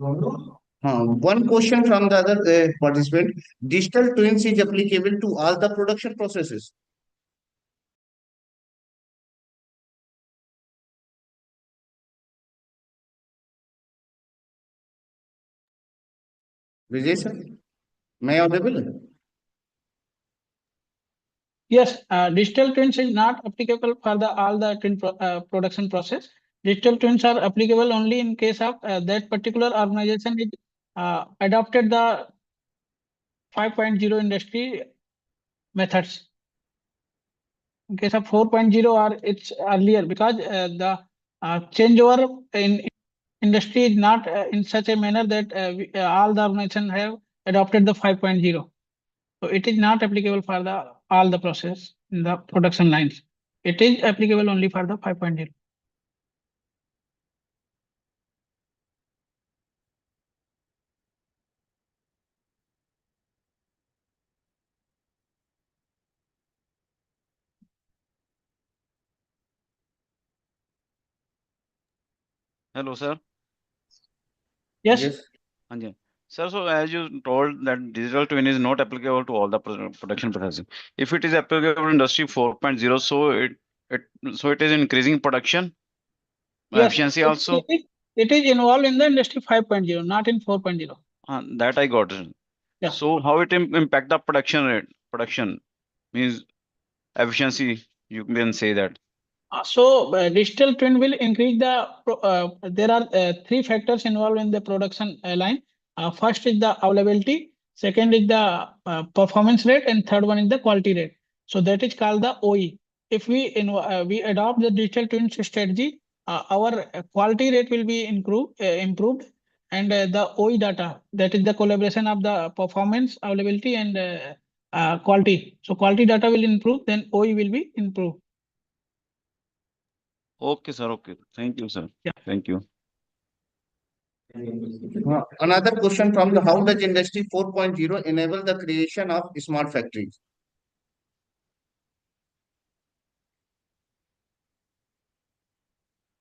One question from the other participant. Digital twins is applicable to all the production processes. Vijay sir, may I audible? Yes, digital twins is not applicable for all the production process. Digital twins are applicable only in case of that particular organization is adopted the 5.0 industry methods. In case of 4.0 or it's earlier, because the changeover in industry is not in such a manner that all the organization have adopted the 5.0. So it is not applicable for the all the process in the production lines. It is applicable only for the 5.0. Hello, sir. Yes. Yes. Anjan. Sir, so as you told that digital twin is not applicable to all the production processing. If it is applicable to industry 4.0, so it is increasing production Yes. efficiency also. It is involved in the industry 5.0, not in 4.0. That I got it. Yeah. So how it impact the production rate? Production means efficiency. You can say that. So digital twin will increase the. There are three factors involved in the production line. First is the availability. Second is the performance rate, and third one is the quality rate. So that is called the OE. If we adopt the digital twin strategy, our quality rate will be improved, and the OE data, that is the collaboration of the performance, availability, and quality. So quality data will improve, then OE will be improved. Okay, sir. Okay. Thank you, sir. Yeah. Thank you. Another question from the how does Industry 4.0 enable the creation of smart factories?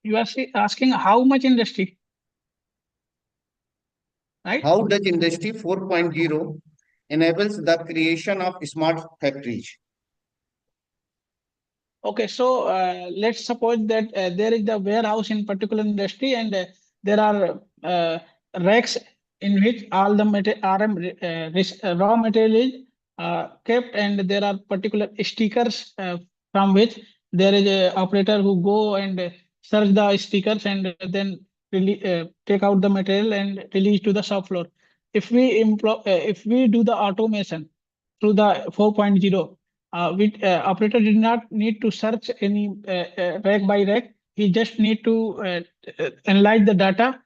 You are asking how much industry, right? How does Industry 4.0 enables the creation of smart factories? Okay, so let's suppose that there is the warehouse in particular industry, and there are racks in which all the raw material is kept, and there are particular stickers from which there is a operator who go and search the stickers and then take out the material and release to the shop floor. If we do the automation through the 4.0, operator did not need to search any rack by rack. He just need to analyze the data.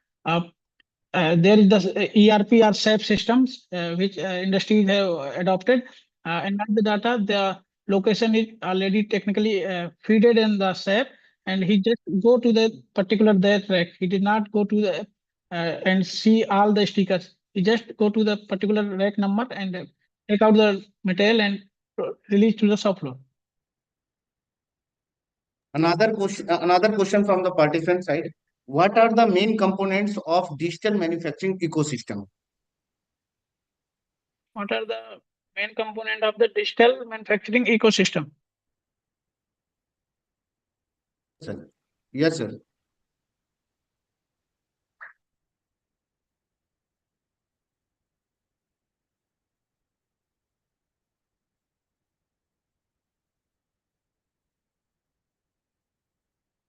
There is the ERP or SAP systems which industries have adopted. Analyze the data. The location is already technically feeded in the SAP, and he just go to the particular that rack. He did not go to the and see all the stickers. He just go to the particular rack number and take out the material and release to the shop floor. Another question from the participant side. What are the main components of digital manufacturing ecosystem? What are the main component of the digital manufacturing ecosystem? Sir. Yes, sir.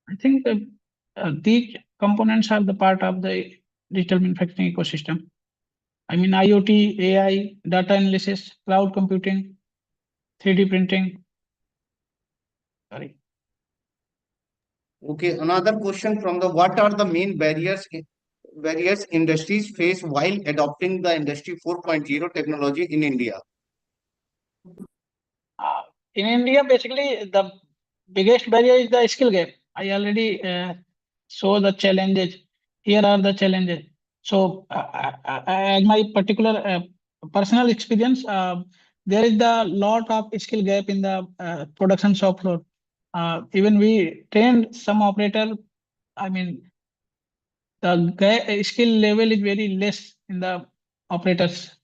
I think these components are the part of the digital manufacturing ecosystem. I mean, IoT, AI, data analysis, cloud computing, 3D printing. Sorry. Okay, another question from the what are the main barriers industries face while adopting the Industry 4.0 technology in India? In India, basically, the biggest barrier is the skill gap. I already saw the challenges. Here are the challenges. So, as my particular personal experience, there is the lot of skill gap in the production shop floor. Even we trained some operator. I mean, the skill level is very less in the operators.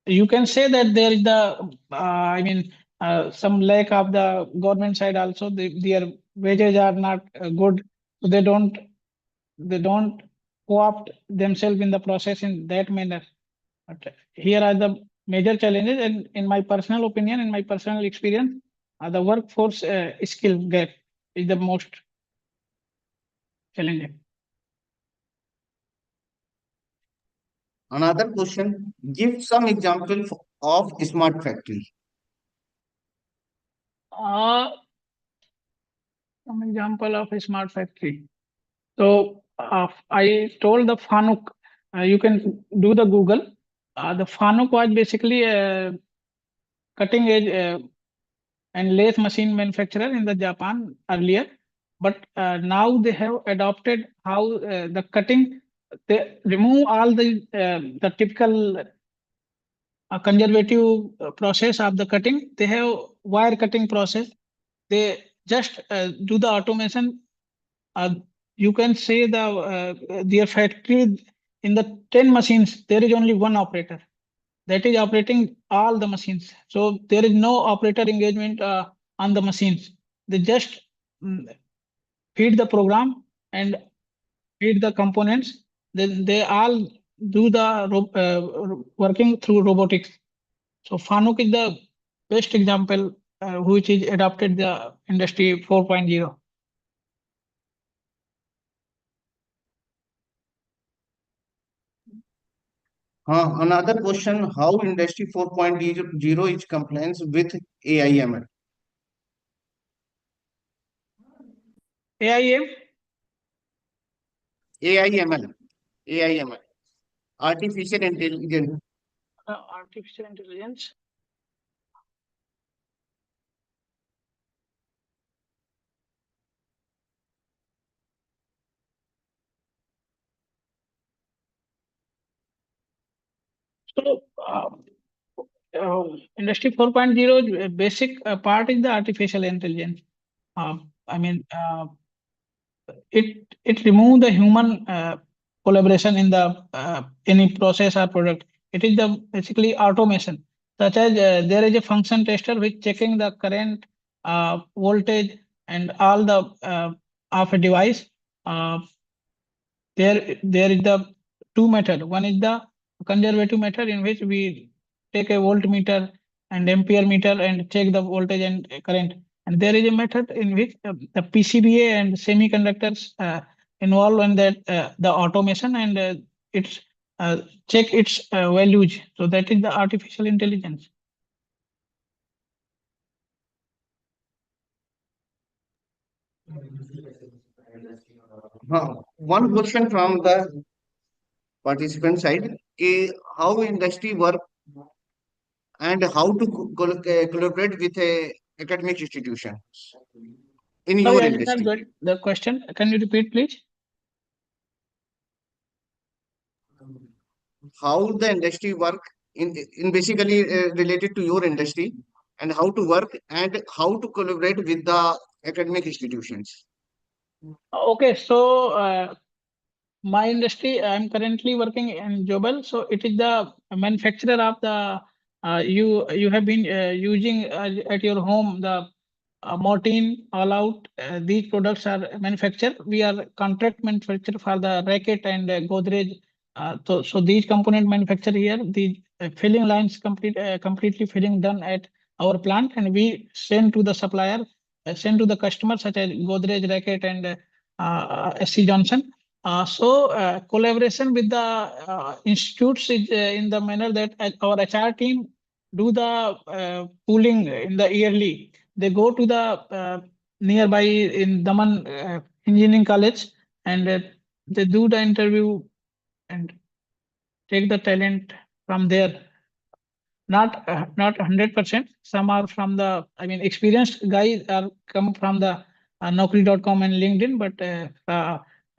You can say that there is the some lack of the government side also. Their wages are not good, so they don't co-opt themselves in the process in that manner. But here are the major challenges, and in my personal opinion, in my personal experience, the workforce skill gap is the most challenging. Another question, give some example of smart factory. Some example of a smart factory. So I told the Fanuc, you can do the Google. The Fanuc was basically a cutting edge and lathe machine manufacturer in the Japan earlier, but now they have adopted how the cutting. They remove all the typical conservative process of the cutting. They have wire cutting process. They just do the automation. You can say their factory in the 10 machines, there is only one operator that is operating all the machines. So there is no operator engagement on the machines. They just mm, feed the program and feed the components. Then they all do the working through robotics. So Fanuc is the best example which is adopted the industry 4.0. Another question, how industry 4.0 is compliance with AIML? AIM, AIML, AIML, artificial intelligence. artificial intelligence. So, industry 4.0 basic part is the artificial intelligence. I mean, it remove the human collaboration in the any process or product. It is the basically automation, such as there is a function tester which checking the current voltage and all the of a device. Uh, there is the two method. One is the conservative method in which we take a voltmeter and ampere meter and check the voltage and current. And there is a method in which the PCBA and semiconductors involved in that the automation and it's check its values. So that is the artificial intelligence. One question from the participant side, how industry work and how to collaborate with academic institutions in Sorry, your I did not industry. get the question. Can you repeat, please? How the industry work in basically related to your industry and how to work and how to collaborate with the academic institutions. Okay, so my industry, I'm currently working in Jobel. So it is the manufacturer of the you have been using at your home the Mortine, All Out. These products are manufactured. We are contract manufacturer for the racket and Godrej. So these component manufactured here. The filling lines completely filling done at our plant, and we send to the supplier, send to the customer such as Godrej, Racket, and SC Johnson. Collaboration with the institutes is in the manner that our HR team do the pooling in the yearly. They go to the nearby in Daman Engineering College and they do the interview and take the talent from there. Not 100%. Some are from the, I mean, experienced guys are come from the Naukri.com and LinkedIn, but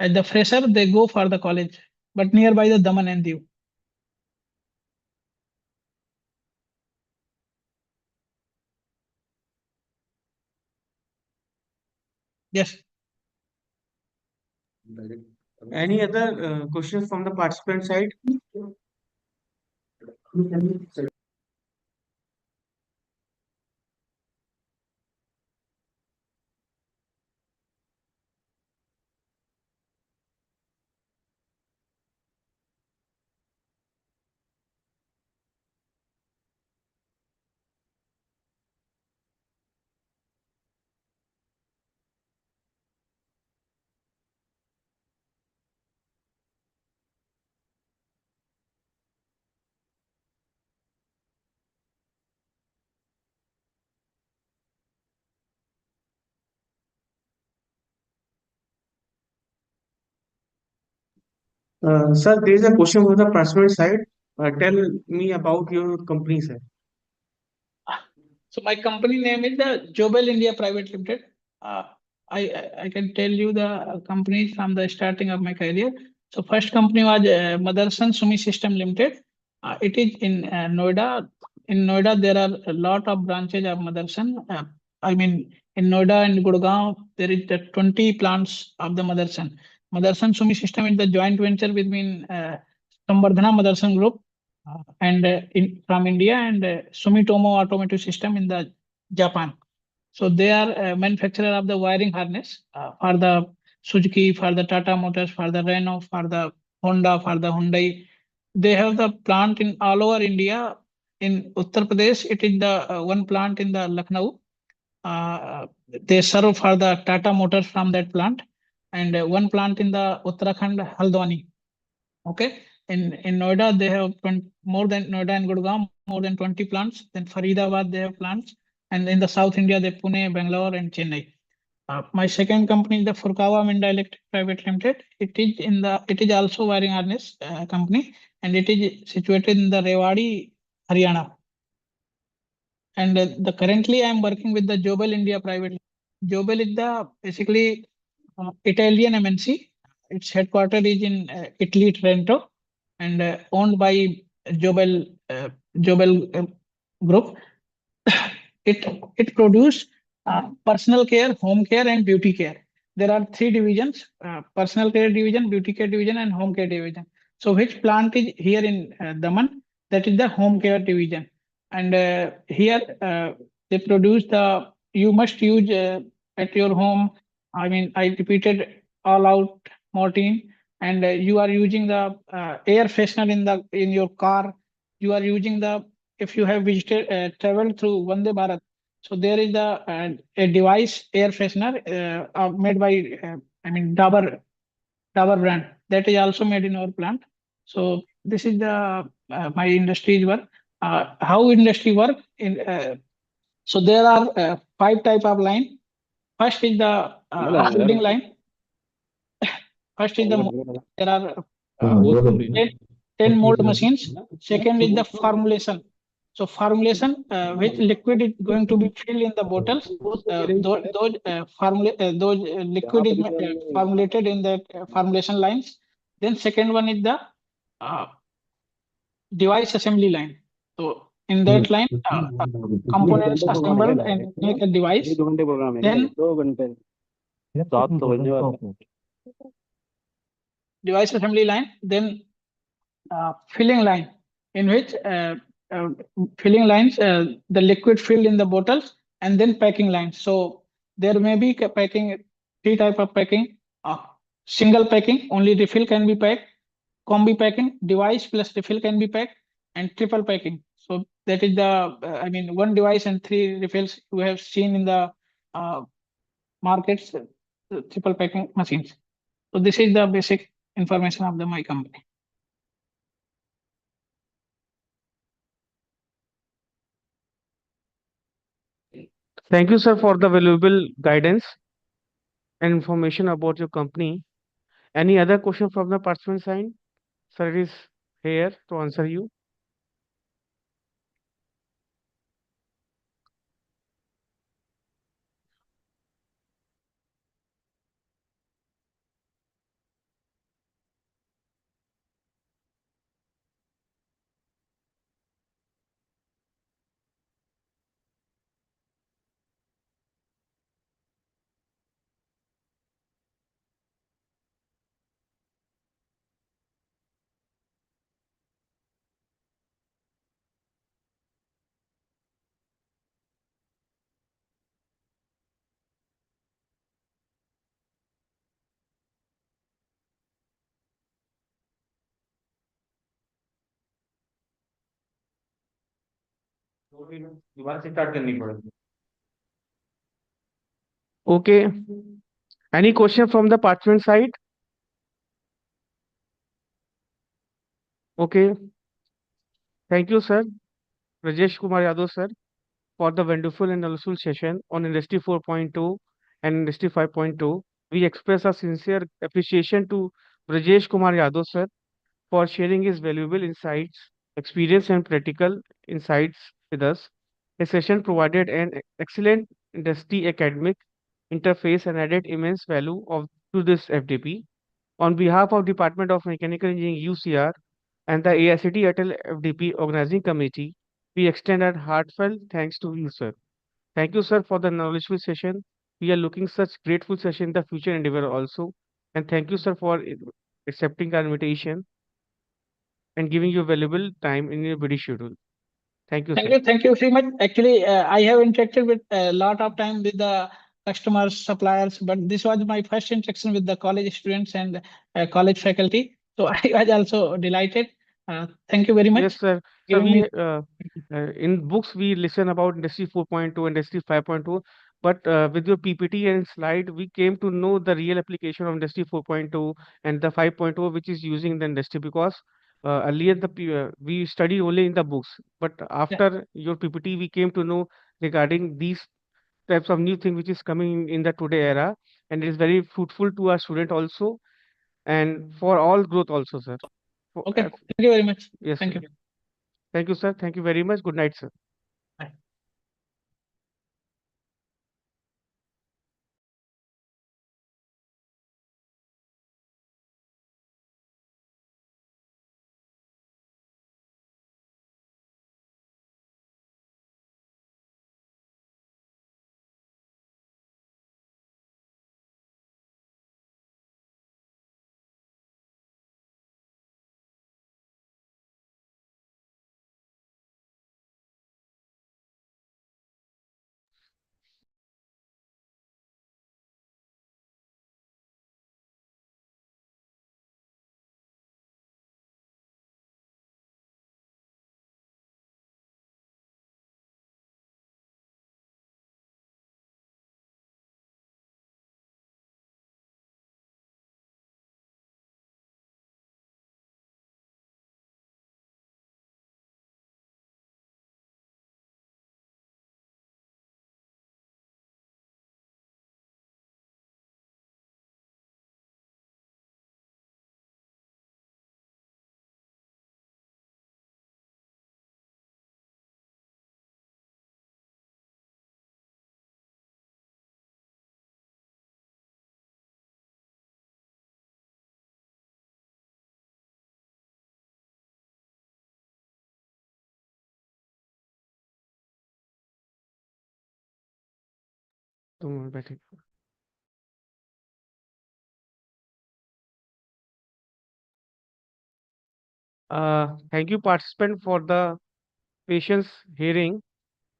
as the fresher, they go for the college, but nearby the Daman and Diu. Yes. Any other questions from the participant side? Sir, there is a question from the personal side. Tell me about your company, sir. So my company name is the Jobel India Private Limited. I can tell you the companies from the starting of my career. So first company was Motherson Sumi System Limited. It is in Noida. In Noida, there are a lot of branches of Motherson. I mean, in Noida and Gurgaon, there is the 20 plants of the Motherson. Motherson Sumi System is the joint venture between Samvardhana Motherson Group and from India and Sumitomo Automotive System in the Japan. So they are a manufacturer of the wiring harness for the Suzuki, for the Tata Motors, for the Renault, for the Honda, for the Hyundai. They have the plant in all over India. In Uttar Pradesh, it is the one plant in the Lucknow. They serve for the Tata Motors from that plant, and one plant in the Uttarakhand, Haldwani. Okay. In Noida, they have more than Noida and Gurgaon, more than 20 plants. Then Faridabad, they have plants. And in the South India, they Pune, Bangalore, and Chennai. My second company is the Furkawa Minda Electric Private Limited. It is also wiring harness company, and it is situated in the Rewari, Haryana. And the currently I am working with the Jobel India Private. Jobel is the basically Italian MNC. Its headquarters is in Italy, Trento, and owned by Jobel Group. It produce personal care, home care, and beauty care. There are three divisions: personal care division, beauty care division, and home care division. So which plant is here in Daman? That is the home care division, and here they produce the. You must use at your home. I mean, I repeated all out Mortine, and you are using the air freshener in your car. You are using the if you have visited traveled through Vande Bharat. So there is a device air freshener made by I mean Dabur brand that is also made in our plant. So this is the my industry's work. How industry work in so there are five type of line. First is the holding line. First is the there are 10 mold machines. Second is the formulation. So formulation, which liquid is going to be filled in the bottles. Those liquid is formulated in the formulation lines. Then second one is the uh, device assembly line. So in that line, components assembled and make a device. Then device assembly line. Then filling line in which filling lines the liquid filled in the bottles and then packing lines. So there may be packing three type of packing: single packing, only refill can be packed; combi packing, device plus refill can be packed; and triple packing. So that is the I mean one device and three refills we have seen in the markets, triple packing machines. So this is the basic information of my company. Thank you, sir, for the valuable guidance and information about your company. Any other question from the participant side? Sir is here to answer you. दोबारा से start करनी पड़ेगी. Okay. Any question from the participant side? Okay. Thank you, sir. Rajesh Kumar Yadav, sir, for the wonderful and useful session on Industry 4.2 and Industry 5.2. We express our sincere appreciation to Brajesh Kumar Yadav, sir, for sharing his valuable insights, experience, and practical insights with us. The session provided an excellent industry academic interface and added immense value to this FDP. On behalf of Department of Mechanical Engineering UCR and the AICT Atal FDP Organizing Committee, we extend our heartfelt thanks to you, sir. Thank you, sir, for the knowledgeable session. We are looking such grateful session in the future endeavor also. And thank you, sir, for accepting our invitation and giving you valuable time in your busy schedule. Thank you, sir. Thank you very much. Actually, I have interacted with a lot of time with the customers, suppliers, but this was my first interaction with the college students and college faculty. So I was also delighted. Thank you very much. Yes, sir. So Giving me in books we listen about Industry 4.2, Industry 5.2, but with your PPT and slide, we came to know the real application of Industry 4.2 and the 5.0, which is using the industry because earlier we studied only in the books, but after your PPT, we came to know regarding these types of new thing which is coming in the today era, and it is very fruitful to our student also and for all growth also, sir. okay. Thank you very much. Yes, Thank sir. you. Thank you, sir. Thank you very much. Good night, sir. Bye. तुम बैठे Thank you, participant, for the patience hearing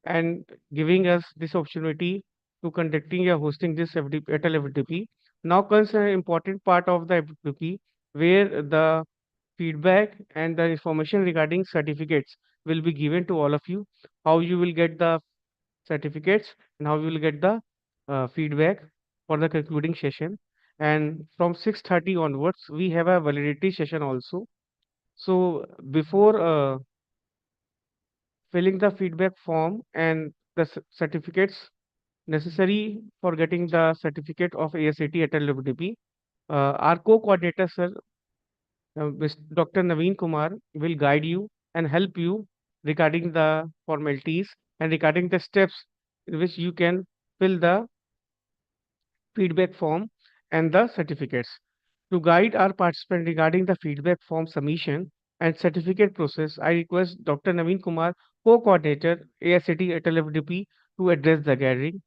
and giving us this opportunity to conducting or hosting this FDP, Atal FDP. Now comes an important part of the FDP where the feedback and the information regarding certificates will be given to all of you. How you will get the certificates and how you will get the feedback for the concluding session. And from 6:30 onwards, we have a validity session also. So before filling the feedback form and the certificates necessary for getting the certificate of ASAT at LWDP, our co-coordinator, sir, Dr. Naveen Kumar, will guide you and help you regarding the formalities and regarding the steps in which you can fill the feedback form and the certificates. To guide our participant regarding the feedback form submission and certificate process, I request Dr. Naveen Kumar, co-coordinator ASCT at LFDP, to address the gathering.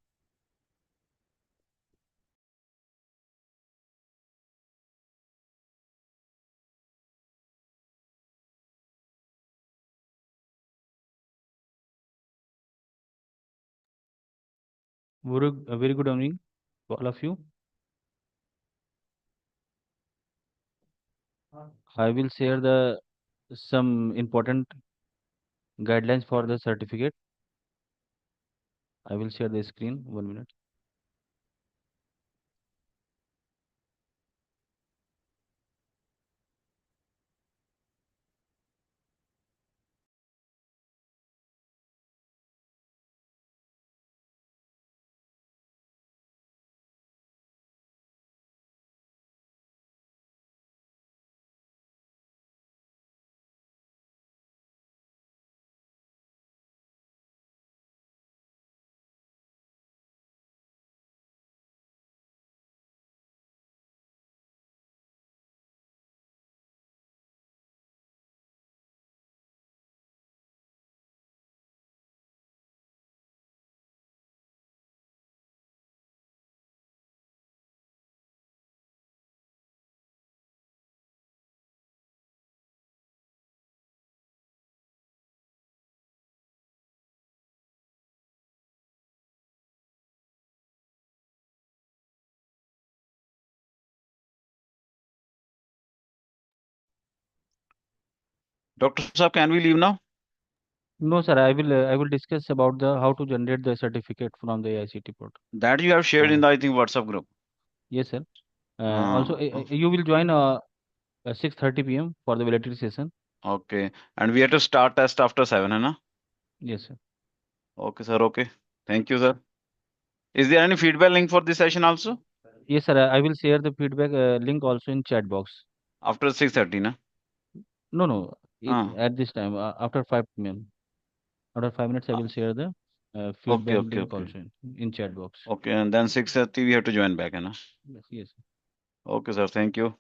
Very good evening to all of you. I will share the some important guidelines for the certificate. I will share the screen. 1 minute. Dr. Saab, can we leave now? No, sir. I will discuss about the how to generate the certificate from the AICT portal. That you have shared in the, I think, WhatsApp group. Yes, sir. Uh, Also, you will join 6:30 p.m. for the validity session. okay. And we have to start test after 7, है ना? Yes, sir. Okay, sir. Okay. Thank you, sir. Is there any feedback link for this session also? Yes, sir. I will share the feedback link also in chat box. After 6:30, na? No. Ah. At this time, after 5 p.m. After 5 minutes, I will share the feedback Okay. link also in chat box. Okay, and then 6:30 we have to join back, है ना? Yes. Okay, sir. Thank you.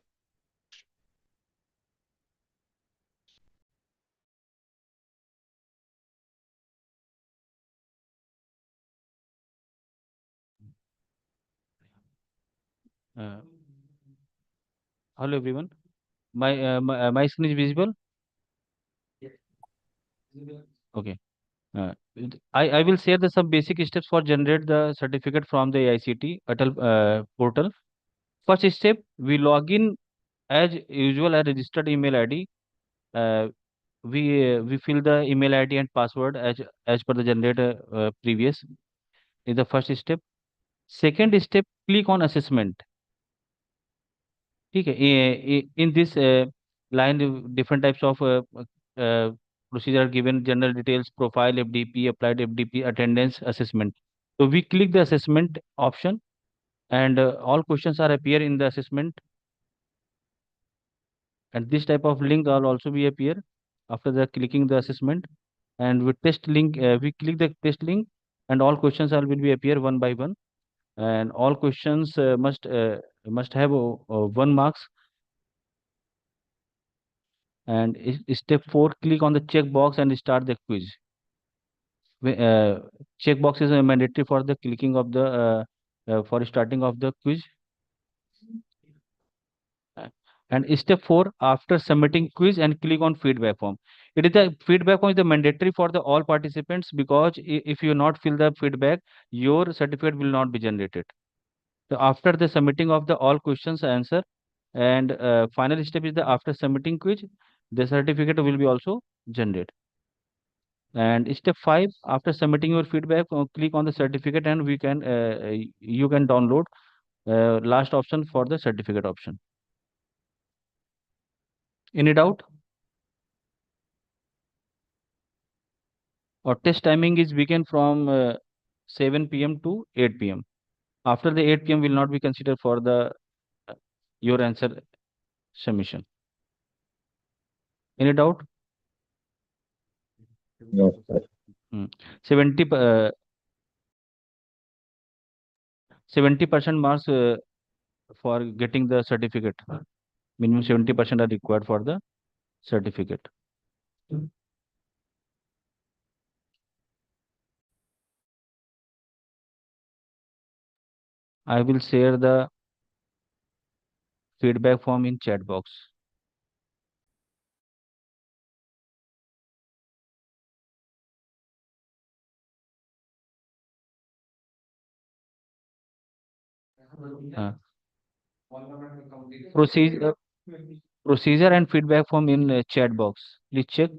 Uh, Hello, everyone. My screen is visible. Okay. I will share the some basic steps for generate the certificate from the AICT Atal portal. First step, we log in as usual a registered email ID. Uh, we fill the email ID and password as per the generator previous is the first step. Second step, click on assessment. ठीक है in this line different types of uh, procedure are given: general details, profile, FDP, applied FDP, attendance, assessment. So we click the assessment option, and all questions are appear in the assessment, and this type of link will also be appear after the clicking the assessment. And with test link, we click the test link, and all questions will be appear one by one, and all questions must have 1 marks. And step 4, click on the checkbox and start the quiz. Checkbox is mandatory for the clicking of the for starting of the quiz. Uh, And step 4, after submitting quiz and click on feedback form. It is the feedback form is the mandatory for the all participants, because if you not fill the feedback, your certificate will not be generated. So after the submitting of the all questions answer, and final step is the after submitting quiz, the certificate will be also generated. And step 5, after submitting your feedback, click on the certificate, and you can download last option for the certificate option. Any doubt? Or test timing is begin from 7 p.m. to 8 p.m. After the 8 p.m. will not be considered for the your answer submission. Any doubt? No, sir. 70% marks for getting the certificate. Minimum 70% are required for the certificate. I will share the feedback form in chat box. Uh, procedure and feedback form in chat box. Please check.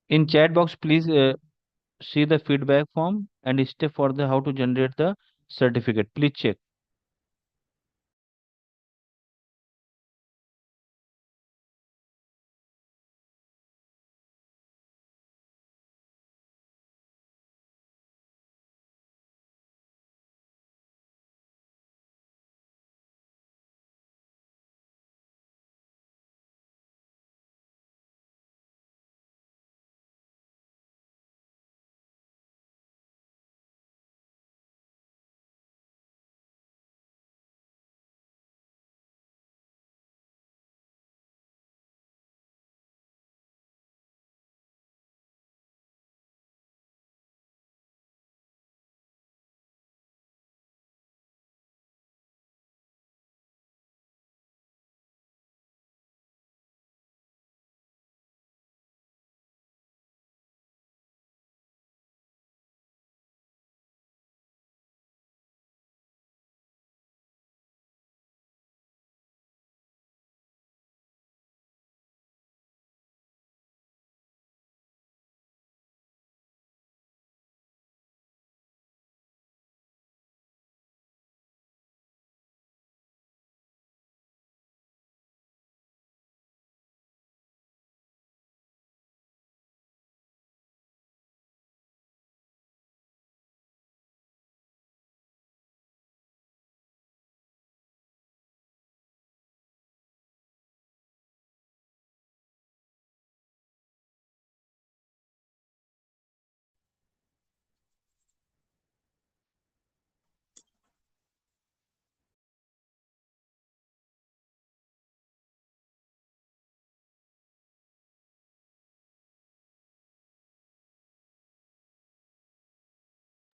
In chat box, please see the feedback form and step for the how to generate the certificate. Please check.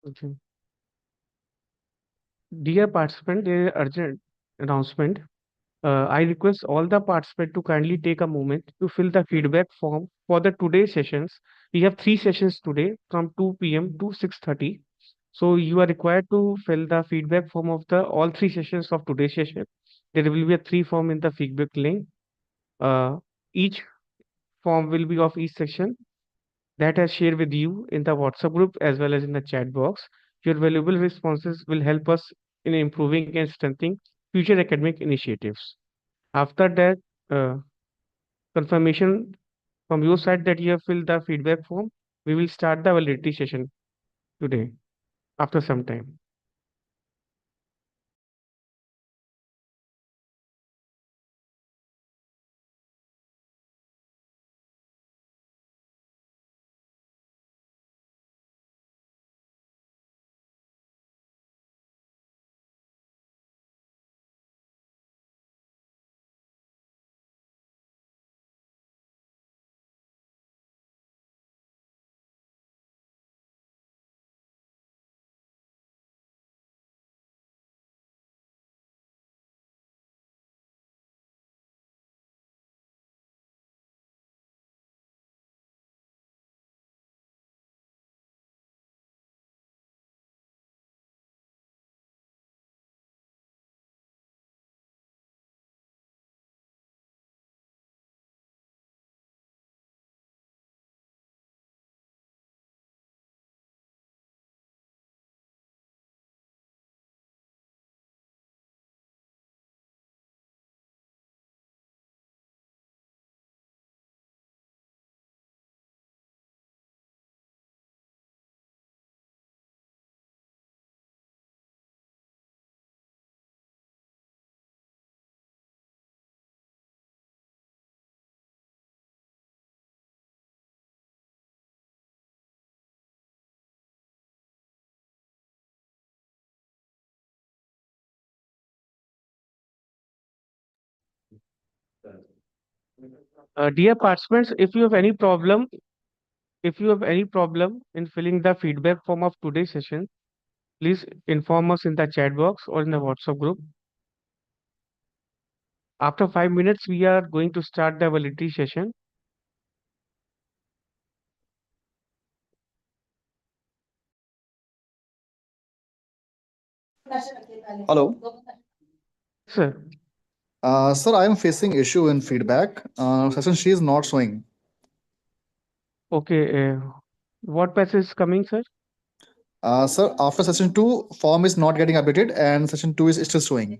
Okay. Dear participant, there is urgent announcement. I request all the participants to kindly take a moment to fill the feedback form for the today's sessions. We have three sessions today from 2 p.m. to 6:30. So you are required to fill the feedback form of the all three sessions of today's session. There will be a three form in the feedback link. Each form will be of each section that I shared with you in the WhatsApp group as well as in the chat box. Your valuable responses will help us in improving and strengthening future academic initiatives. After that, confirmation from your side that you have filled the feedback form, we will start the validity session today after some time. Dear participants, if you have any problem in filling the feedback form of today's session, please inform us in the chat box or in the WhatsApp group. After 5 minutes, we are going to start the validity session. Hello. Sir, Sir, I am facing issue in feedback. Session she is not showing. Okay, what passage is coming, sir? Sir, after session 2, form is not getting updated and session 2 is still showing.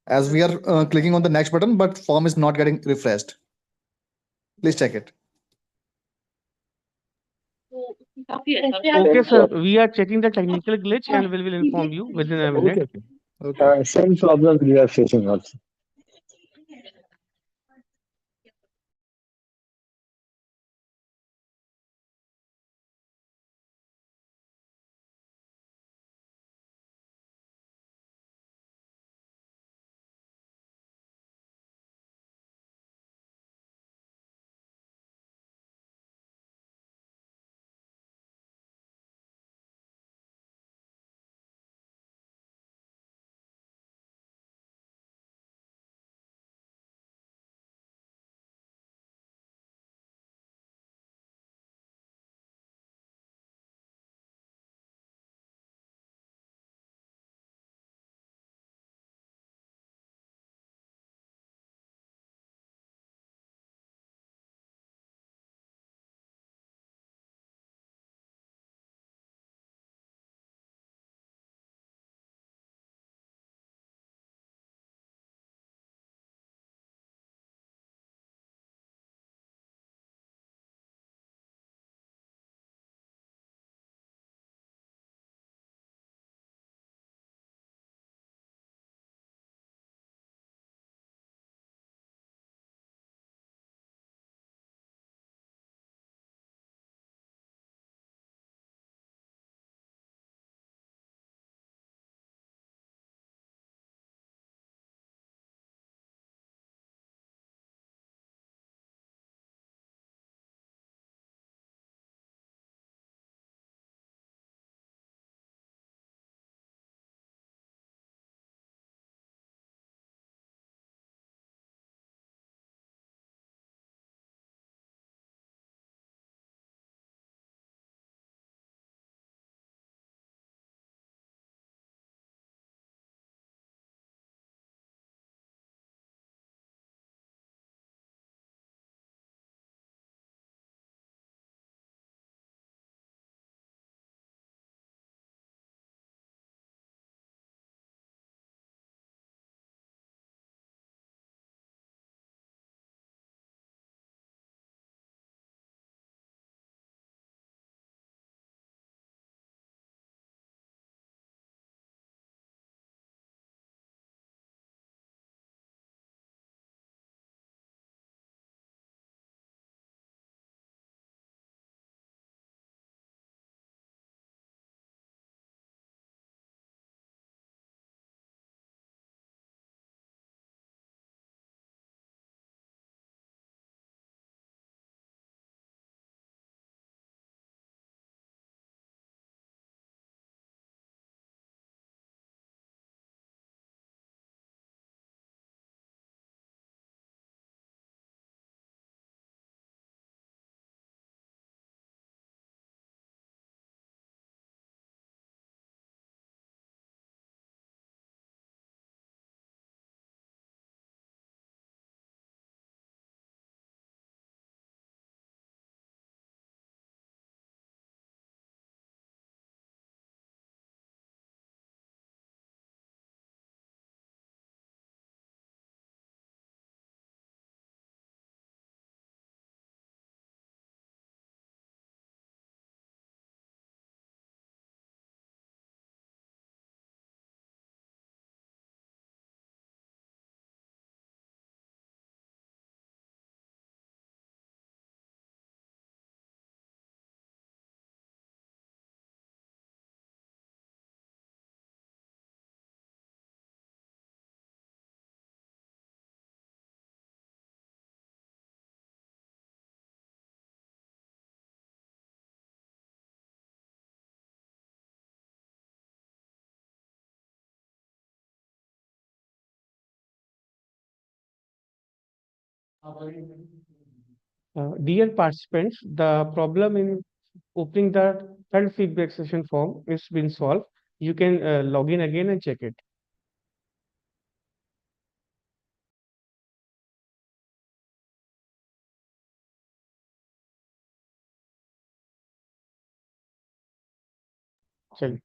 As we are clicking on the next button, but form is not getting refreshed. Please check it. Okay, sir, we are checking the technical glitch and we will inform you within a minute. Okay. Same problems we are facing also. Dear participants, the problem in opening the third feedback session form is been solved. You can log in again and check it. चलिए.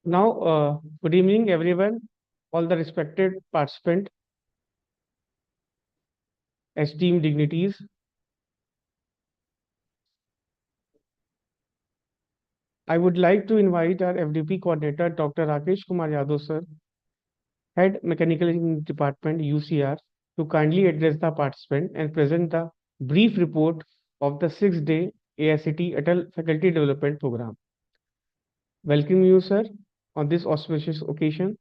Now, good evening, everyone, all the respected participants, esteemed dignitaries. I would like to invite our FDP coordinator, Dr. Rakesh Kumar Yadav, sir, Head Mechanical Engineering Department, UCR, to kindly address the participant and present the brief report of the 6-day AICT Atal Faculty Development Program. Welcome you, sir, on this auspicious occasion.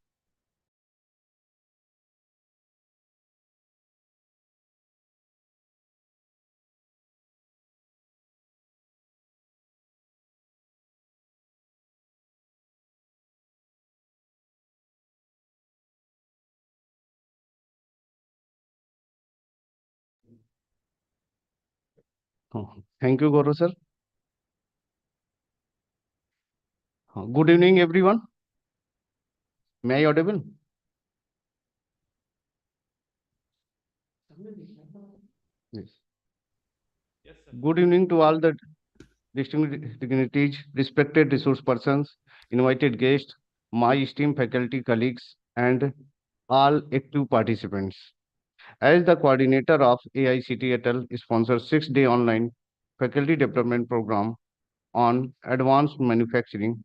Thank you, Gaurav sir. Good evening, everyone. May I audible? Yes. Good evening to all the distinguished dignitaries, respected resource persons, invited guests, my esteemed faculty colleagues, and all active participants. As the coordinator of AICT Atal sponsors 6-day online faculty development program on advanced manufacturing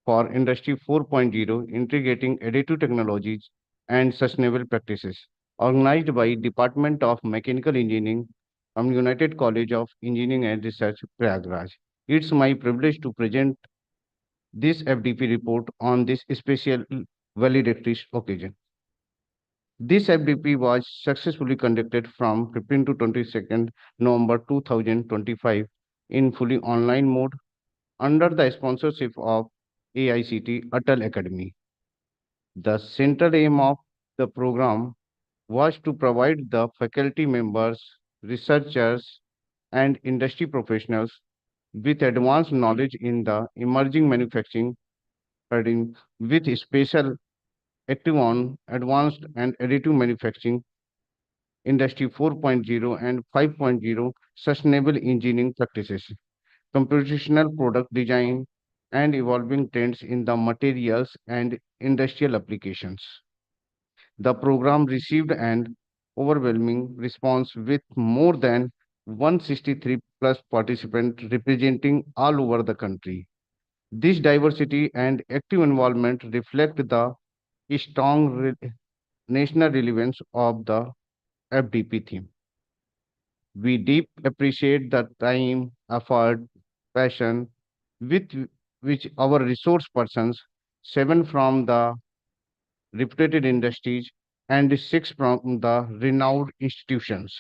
for Industry 4.0, integrating additive technologies and sustainable practices, organized by Department of Mechanical Engineering from United College of Engineering and Research, Prayagraj. It's my privilege to present this FDP report on this special valedictory occasion. This FDP was successfully conducted from 15 to 22nd November 2025 in fully online mode under the sponsorship of AICT Atal Academy. The central aim of the program was to provide the faculty members, researchers, and industry professionals with advanced knowledge in the emerging manufacturing paradigm with special active on advanced and additive manufacturing, Industry 4.0 and 5.0 sustainable engineering practices, computational product design, and evolving trends in the materials and industrial applications. The program received an overwhelming response with more than 163 plus participants representing all over the country. This diversity and active involvement reflect the strong national relevance of the FDP theme. We deep appreciate the time, effort, passion with which our resource persons, 7 from the reputed industries and 6 from the renowned institutions,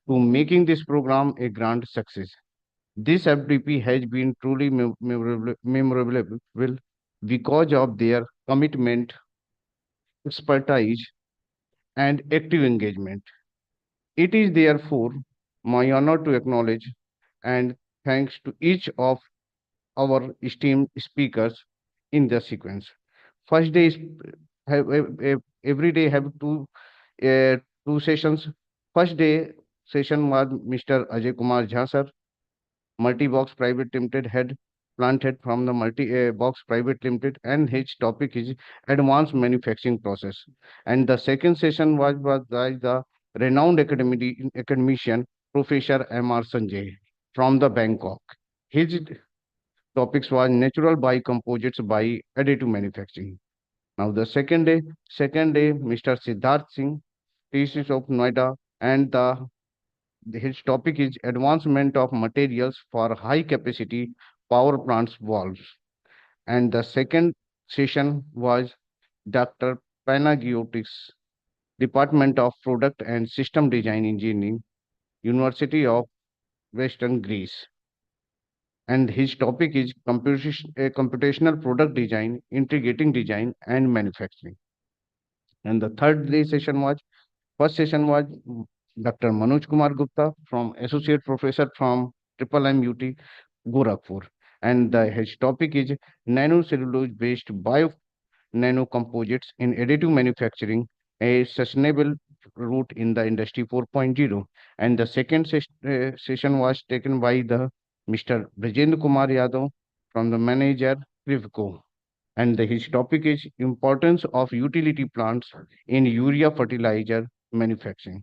to making this program a grand success. This FDP has been truly memorable because of their commitment, expertise, and active engagement. It is therefore my honor to acknowledge and thanks to each of our esteemed speakers in the sequence. First day is every day have two sessions. First day session was Mr. Ajay Kumar Jha sir, Multi-Box Private Limited head, plant head from the Multi-Box Private Limited, and his topic is advanced manufacturing process. And the second session was by the renowned academician Professor M.R. Sanjay from the Bangkok. His topics was natural biocomposites by additive manufacturing. Now the second day, Mr. Siddharth Singh, thesis of Noida, and his topic is advancement of materials for high capacity power plants valves. And the second session was Dr. Panagiotis, Department of Product and System Design Engineering, University of Western Greece. And his topic is computational product design, integrating design and manufacturing. And the third day session was, first session was Dr. Manoj Kumar Gupta from Associate Professor from Triple MUT, Gorakhpur. And his topic is nanocellulose-based bio nanocomposites in additive manufacturing, a sustainable route in the Industry 4.0. And the second session was taken by the Mr. Brajendra Kumar Yadav from the manager Crivco. And his topic is importance of utility plants in urea fertilizer manufacturing.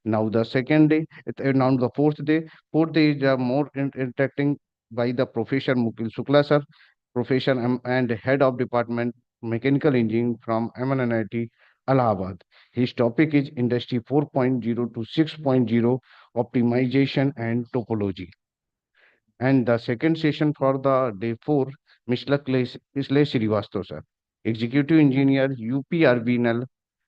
Now the second day, now the fourth day is more interacting by the Professor Mukul Shukla sir, Professor and Head of Department Mechanical Engineering from MNIT Allahabad. His topic is Industry 4.0 to 6.0 optimization and topology. And the second session for the day 4, Mr. Kisle Srivastava sir, Executive Engineer UPRBNL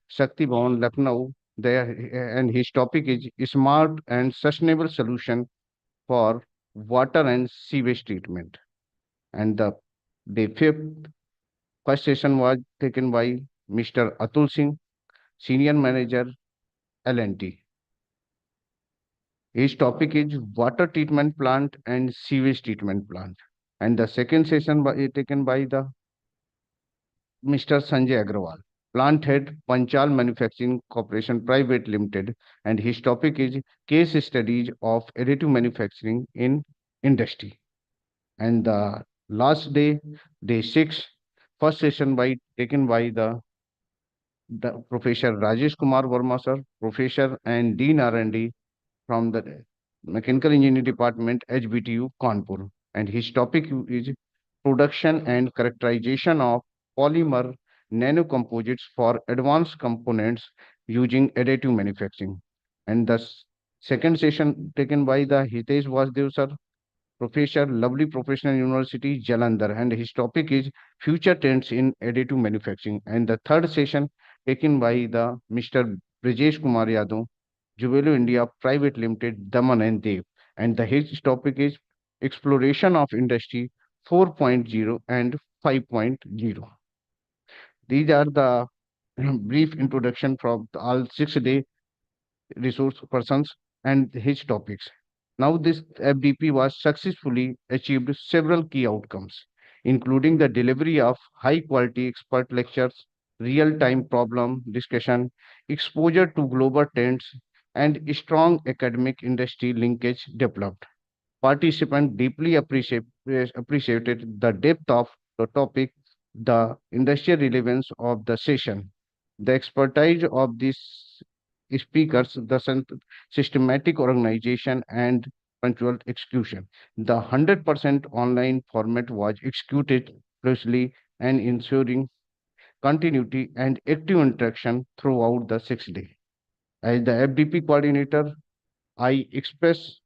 Shakti Bhavan Lucknow, and his topic is Smart and Sustainable Solution for Water and Sewage Treatment. And the day 5th, first session was taken by Mr. Atul Singh, Senior Manager L&T. His topic is Water Treatment Plant and Sewage Treatment Plant. And the second session taken by the Mr. Sanjay Agrawal, Plant Head, Panchal Manufacturing Corporation Private Limited, and his topic is Case Studies of Additive Manufacturing in Industry. And the last day, day 6, first session taken by the Professor Rajesh Kumar Verma sir, Professor and Dean R&D from the Mechanical Engineering Department, HBTU, Kanpur. And his topic is production and characterization of polymer nanocomposites for advanced components using additive manufacturing. And the second session taken by the Hitesh Vasdev sir, Professor, Lovely Professional University, Jalandhar, and his topic is Future Trends in Additive Manufacturing. And the third session taken by the Mr. Brijesh Kumar Yadav, Juvelo India Private Limited, Daman and Dev. And his topic is Exploration of Industry 4.0 and 5.0. These are the brief introduction from all 6-day resource persons and his topics. Now, this FDP was successfully achieved several key outcomes, including the delivery of high quality expert lectures, real time problem discussion, exposure to global trends, and strong academic industry linkage developed. Participants deeply appreciated the depth of the topic, the industrial relevance of the session, the expertise of these speakers, the systematic organization, and punctual execution. The 100% online format was executed closely and ensuring continuity and active interaction throughout the 6 day. As the FDP coordinator, I express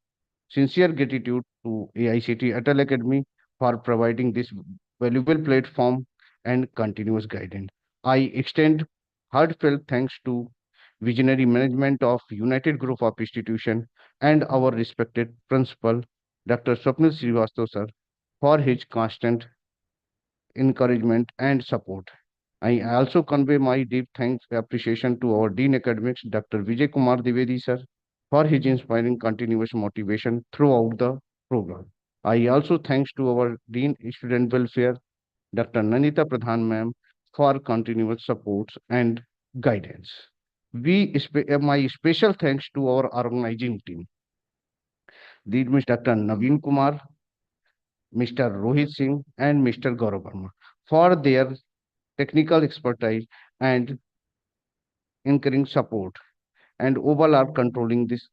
sincere gratitude to AICT Atal Academy for providing this valuable platform and continuous guidance. I extend heartfelt thanks to visionary management of United Group of Institution and our respected principal, Dr. Swapnil Srivastava sir, for his constant encouragement and support. I also convey my deep thanks and appreciation to our Dean Academics, Dr. Vijay Kumar Divedi sir, for his inspiring continuous motivation throughout the program. I also thanks to our Dean Student Welfare, Dr. Nanita Pradhan ma'am, for continuous support and guidance. My special thanks to our organizing team, these Dr. Naveen Kumar, Mr. Rohit Singh, and Mr. Gaurav Verma for their technical expertise and encouraging support and overall are controlling this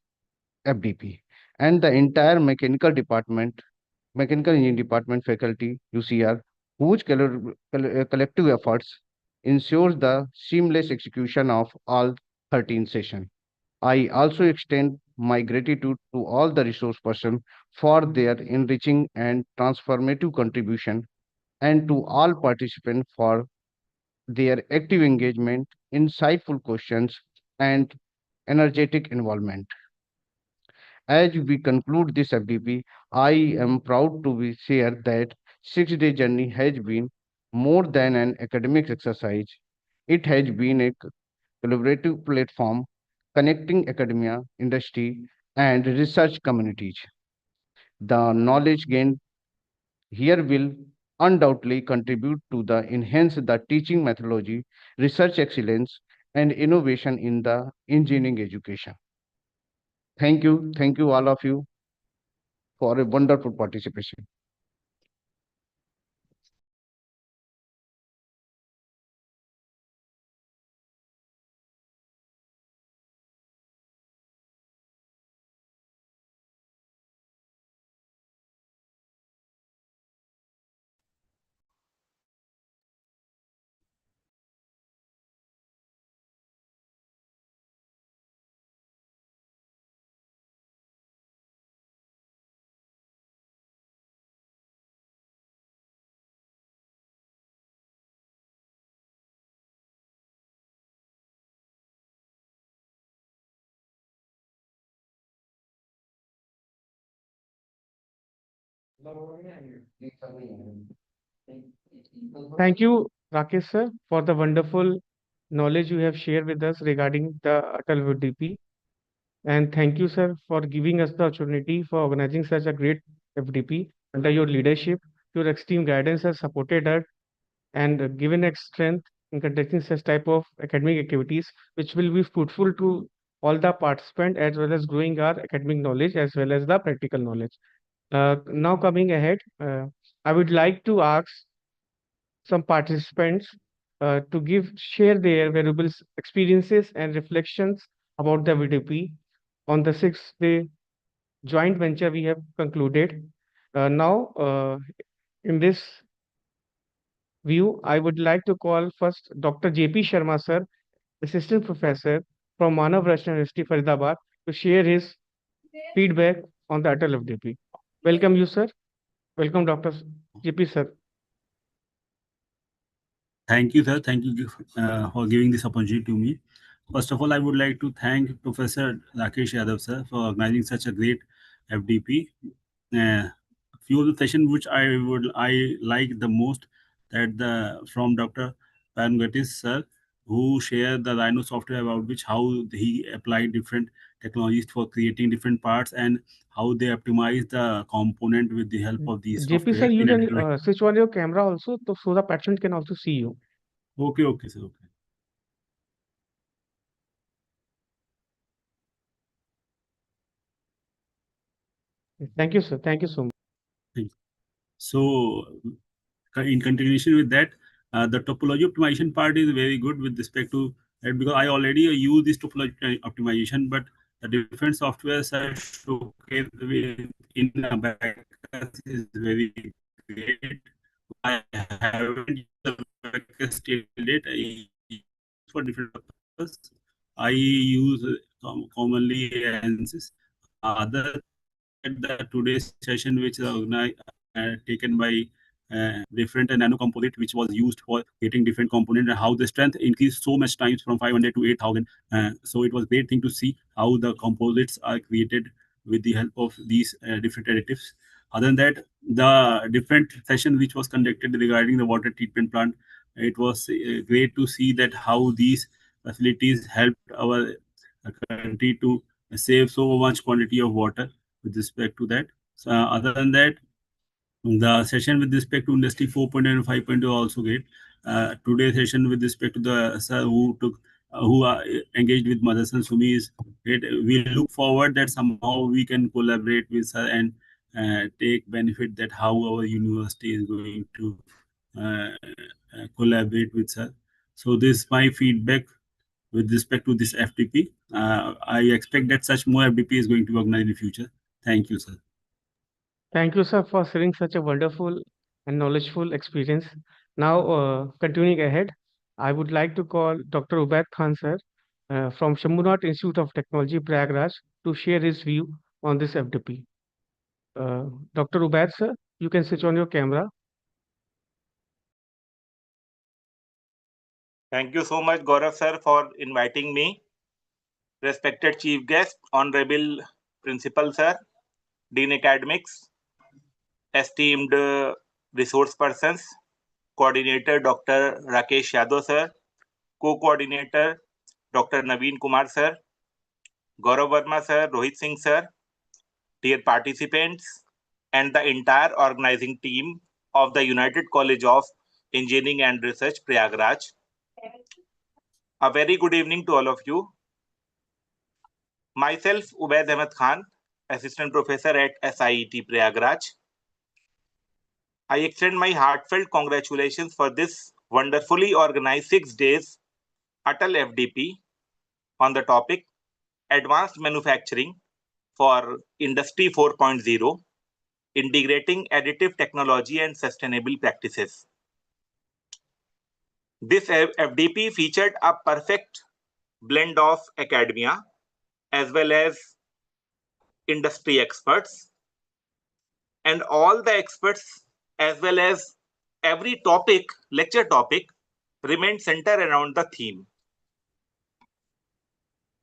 FDP. And the entire mechanical engineering department faculty, UCR, whose collective efforts ensures the seamless execution of all 13 sessions. I also extend my gratitude to all the resource persons for their enriching and transformative contribution and to all participants for their active engagement, insightful questions, and energetic involvement. As we conclude this FDP, I am proud to share that 6-day journey has been more than an academic exercise. It has been a collaborative platform connecting academia, industry, and research communities. The knowledge gained here will undoubtedly contribute to the enhance the teaching methodology, research excellence, and innovation in the engineering education. Thank you all of you. for a wonderful participation. Thank you, Rakesh sir, for the wonderful knowledge you have shared with us regarding the Atal FDP. And thank you, sir, for giving us the opportunity for organizing such a great FDP under your leadership. Your extreme guidance has supported us and given us strength in conducting such type of academic activities, which will be fruitful to all the participants as well as growing our academic knowledge as well as the practical knowledge. Now coming ahead, I would like to ask some participants to share their valuable experiences and reflections about the VDP on the 6th day joint venture we have concluded. Now, in this view, I would like to call first Dr. JP Sharma sir, Assistant Professor from Manav Rashtra University, Faridabad, to share his feedback on the Atal FDP. Welcome you, sir. Welcome, Dr. JP sir. Thank you, sir. Thank you for giving this opportunity to me. First of all, I would like to thank Professor Rakesh Yadav, sir, for organizing such a great FDP. Few of the sessions which I like the most that from Dr. Pangatis, sir, who shared the Rhino software about which how he applied different technologies for creating different parts and how they optimize the component with the help of these JP software. sir, you can switch on your camera also, so the participant can also see you. Okay, sir. Okay. Thank you, sir. Thank you so much. So, in continuation with that, the topology optimization part is very good with respect to that because I already use this topology optimization, but the different softwares are showcased in a Abacus is very great. I haven't used the Abacus till date. I use for different purposes. I use commonly ANSYS. Other the today's session, which is taken by different nano composite, which was used for creating different component and how the strength increased so much times from 500 to 8,000. So it was great thing to see how the composites are created with the help of these different additives. Other than that, the different session which was conducted regarding the water treatment plant, it was great to see that how these facilities helped our country to save so much quantity of water with respect to that. So, other than that, the session with respect to industry 4.0 and 5.0 also great. Today's session with respect to the sir who are engaged with Motherson Sumi is great. We look forward that somehow we can collaborate with her and take benefit that how our university is going to collaborate with her. So this is my feedback with respect to this FDP. I expect that such more FDP is going to be organized in the future. Thank you, sir. Thank you, sir, for sharing such a wonderful and knowledgeful experience. Now, continuing ahead, I would like to call Dr. Ubaid Khan, sir, from Shambhunath Institute of Technology, Prayagraj, to share his view on this FDP. Dr. Ubaid, sir, you can switch on your camera. Thank you so much, Gaurav sir, for inviting me. Respected Chief Guest, Honorable Principal sir, Dean Academics, esteemed resource persons, Coordinator Dr. Rakesh Yadav sir, Co-Coordinator Dr. Naveen Kumar sir, Gaurav Verma sir, Rohit Singh sir, dear participants, and the entire organizing team of the United College of Engineering and Research, Prayagraj. A very good evening to all of you. Myself, Ubaid Ahmed Khan, Assistant Professor at SIET Prayagraj. I extend my heartfelt congratulations for this wonderfully organized 6 days Atal FDP on the topic Advanced Manufacturing for Industry 4.0, Integrating Additive Technology and Sustainable Practices. This FDP featured a perfect blend of academia as well as industry experts, and all the experts as well as every lecture topic remained centered around the theme.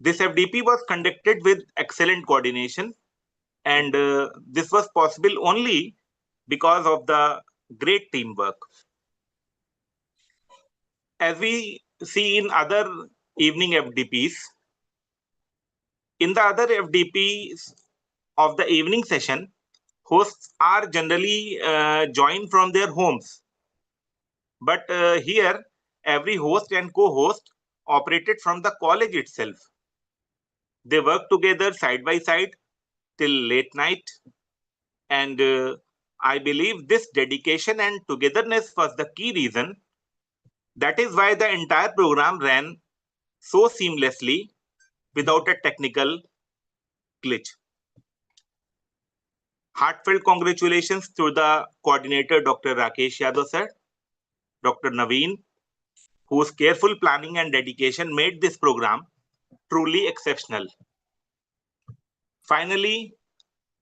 This FDP was conducted with excellent coordination, and this was possible only because of the great teamwork. As we see in other evening FDPs, in the other FDPs of the evening session, hosts are generally joined from their homes. But here, every host and co-host operated from the college itself. They worked together side by side till late night. And I believe this dedication and togetherness was the key reason. That is why the entire program ran so seamlessly without a technical glitch. Heartfelt congratulations to the coordinator, Dr. Rakesh Yadav sir, Dr. Naveen, whose careful planning and dedication made this program truly exceptional. Finally,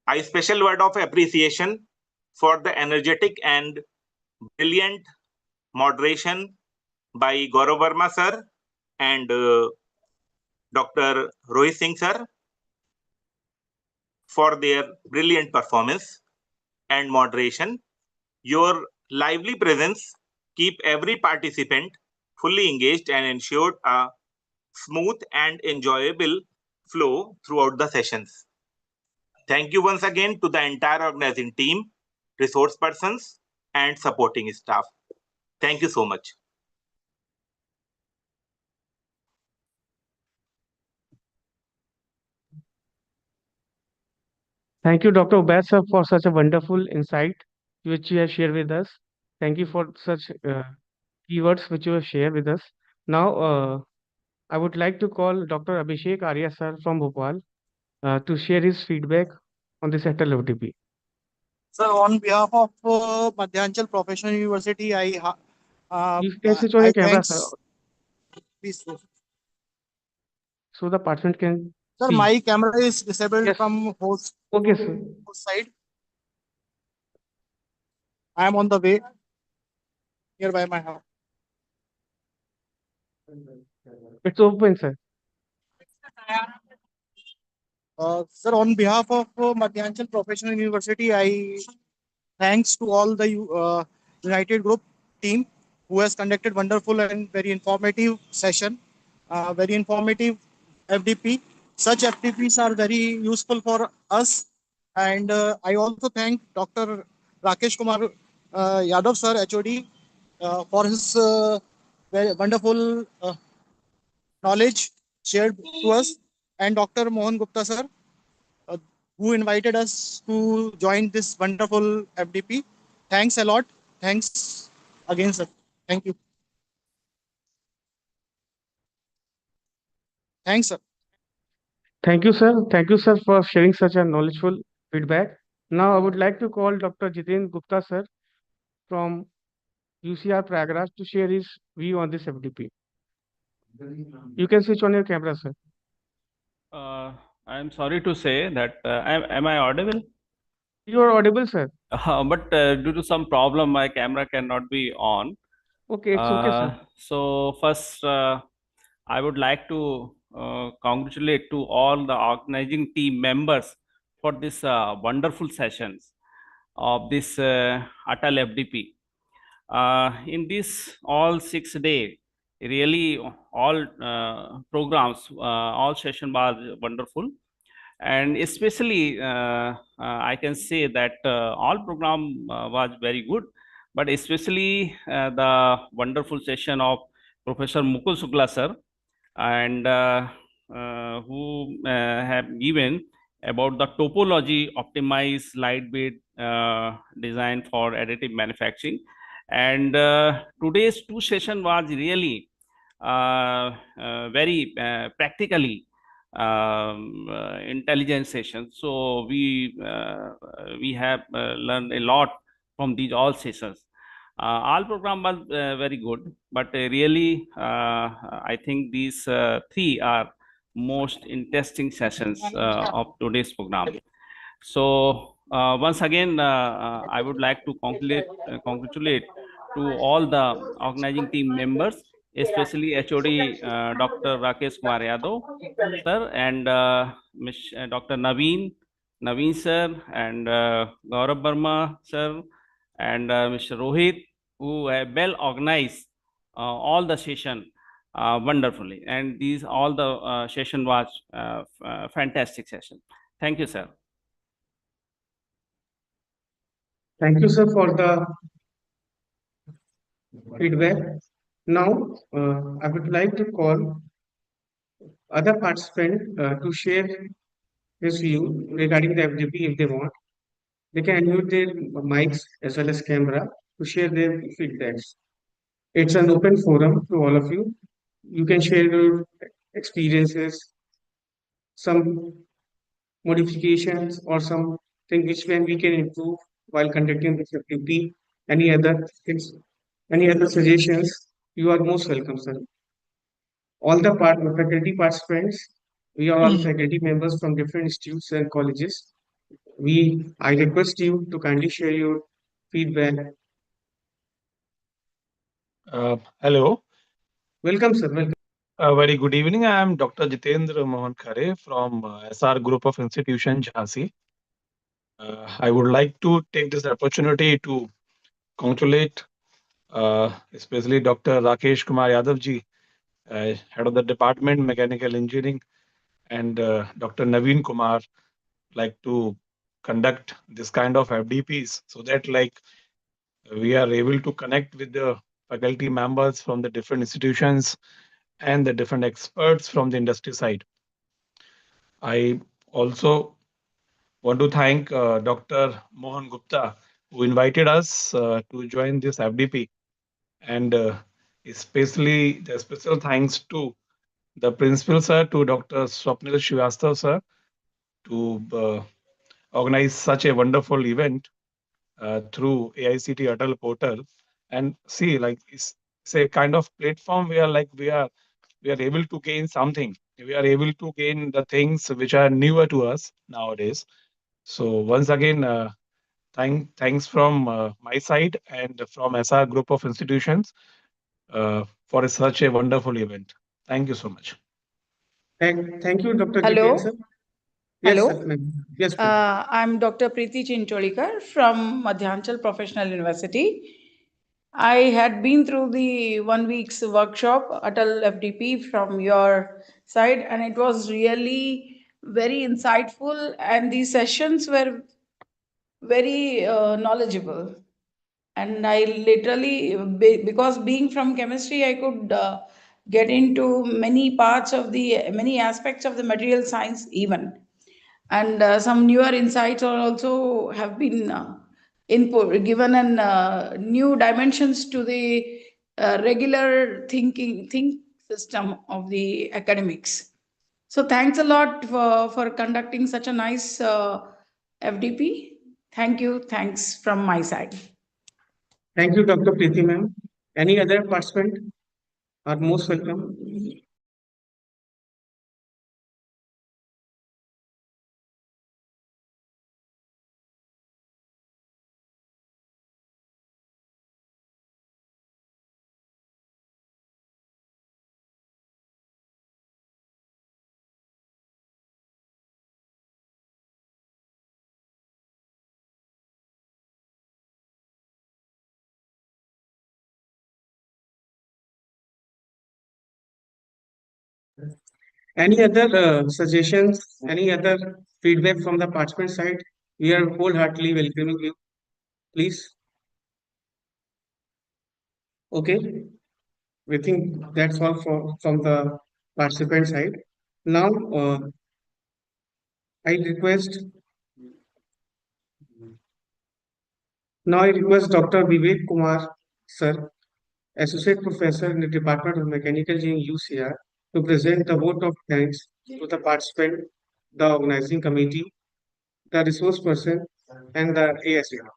a special word of appreciation for the energetic and brilliant moderation by Gaurav Verma sir and Dr. Rohit Singh sir for their brilliant performance and moderation. Your lively presence keep every participant fully engaged and ensured a smooth and enjoyable flow throughout the sessions. Thank you once again to the entire organizing team, resource persons, and supporting staff. Thank you so much. Thank you, Dr. Ubaid sir, for such a wonderful insight which you have shared with us. Thank you for such keywords which you have shared with us. Now, I would like to call Dr. Abhishek Arya sir from Bhopal to share his feedback on this Atal FDP. Sir, on behalf of Madhyanchal Professional University, You can switch on your camera, sir, thanks. Please, sir. so the participant can Sir, see. my camera is disabled Yes. from host Okay, sir. side. I am on the way nearby my house. It's open, sir. Sir, on behalf of Madhyanchal Professional University, I thanks to all the United Group team who has conducted wonderful and very informative session, very informative FDP. Such FDPs are very useful for us. And I also thank Dr. Rakesh Kumar Yadav sir, HOD, for his very wonderful knowledge shared to us, and Dr. Mohan Gupta sir, who invited us to join this wonderful FDP. Thanks a lot. Thanks again, sir. Thank you. Thanks, sir. Thank you, sir. Thank you, sir, for sharing such a knowledgeable feedback. Now, I would like to call Dr. Jiten Gupta, sir, from UCR Prayagraj to share his view on this FDP. You can switch on your camera, sir. I'm sorry to say that am I audible? You are audible, sir. But due to some problem, my camera cannot be on. Okay, it's okay, sir. So first, I would like to congratulate to all the organizing team members for this wonderful sessions of this Atal FDP. In this all 6 day, really all programs, all session was wonderful. And especially I can say that all program was very good, but especially the wonderful session of Professor Mukul Shukla sir, and who have given about the topology optimized light weight design for additive manufacturing. And today's two session was really very practically intelligent session. So we have learned a lot from these all sessions. All program was very good, but really I think these three are most interesting sessions of today's program. So once again, I would like to congratulate to all the organizing team members, especially HOD Dr. Rakesh Kumar Yadav sir, and Dr. Naveen sir, and Gaurav Verma sir, and Mr. Rohit, who have well organized all the session wonderfully. And these all the session was fantastic session. Thank you, sir. Thank you, sir, for the feedback. Now, I would like to call other participants to share his view regarding the FDP if they want. They can unmute their mics as well as camera to share their feedbacks. It's an open forum to all of you. You can share your experiences, some modifications, or something which we can improve while conducting this FDP. Any other things, any other suggestions? You are most welcome, sir. All the faculty participants, we are all faculty members from different institutes and colleges. I request you to kindly share your feedback. Hello. Welcome, sir. Welcome. Very good evening. I am Dr. Jitendra Mohan Khare from SR Group of Institution, Jhansi. I would like to take this opportunity to congratulate especially Dr. Rakesh Kumar Yadav ji, head of the Department Mechanical Engineering, and Dr. Naveen Kumar, like to conduct this kind of FDPs so that like we are able to connect with the faculty members from the different institutions and the different experts from the industry side. I also want to thank Dr. Mohan Gupta, who invited us to join this FDP, and especially the special thanks to the principal sir, to Dr. Swapnil Srivastav sir, to organize such a wonderful event through AICT Atal portal. And see, like it's a kind of platform where like we are able to gain something. We are able to gain the things which are newer to us nowadays. So once again, thanks from my side and from SR Group of Institutions for such a wonderful event. Thank you so much. Thank you, Dr. Hello. Jiten, sir. Yes, Hello. sir, ma'am. Yes, please. I'm Dr. Preeti Chincholikar from Madhyanchal Professional University. I had been through the 1 week's workshop, Atal FDP, from your side, and it was really very insightful, and these sessions were very knowledgeable. And I literally, because being from chemistry, I could get into many many aspects of the material science even. And some newer insights are also have been input given, and new dimensions to the regular think system of the academics. So thanks a lot for conducting such a nice FDP. Thank you. Thanks from my side. Thank you, Dr. Preeti, ma'am. Any other participant are most welcome. Any other suggestions, any other feedback from the participant side? We are wholeheartedly welcoming you. Please. Okay. We think that's all from the participant side. Now, I request I request Dr. Vivek Kumar, sir, Associate Professor in the Department of Mechanical Engineering UCR, to present the vote of thanks to the participant, the organizing committee, the resource person, and the ASR.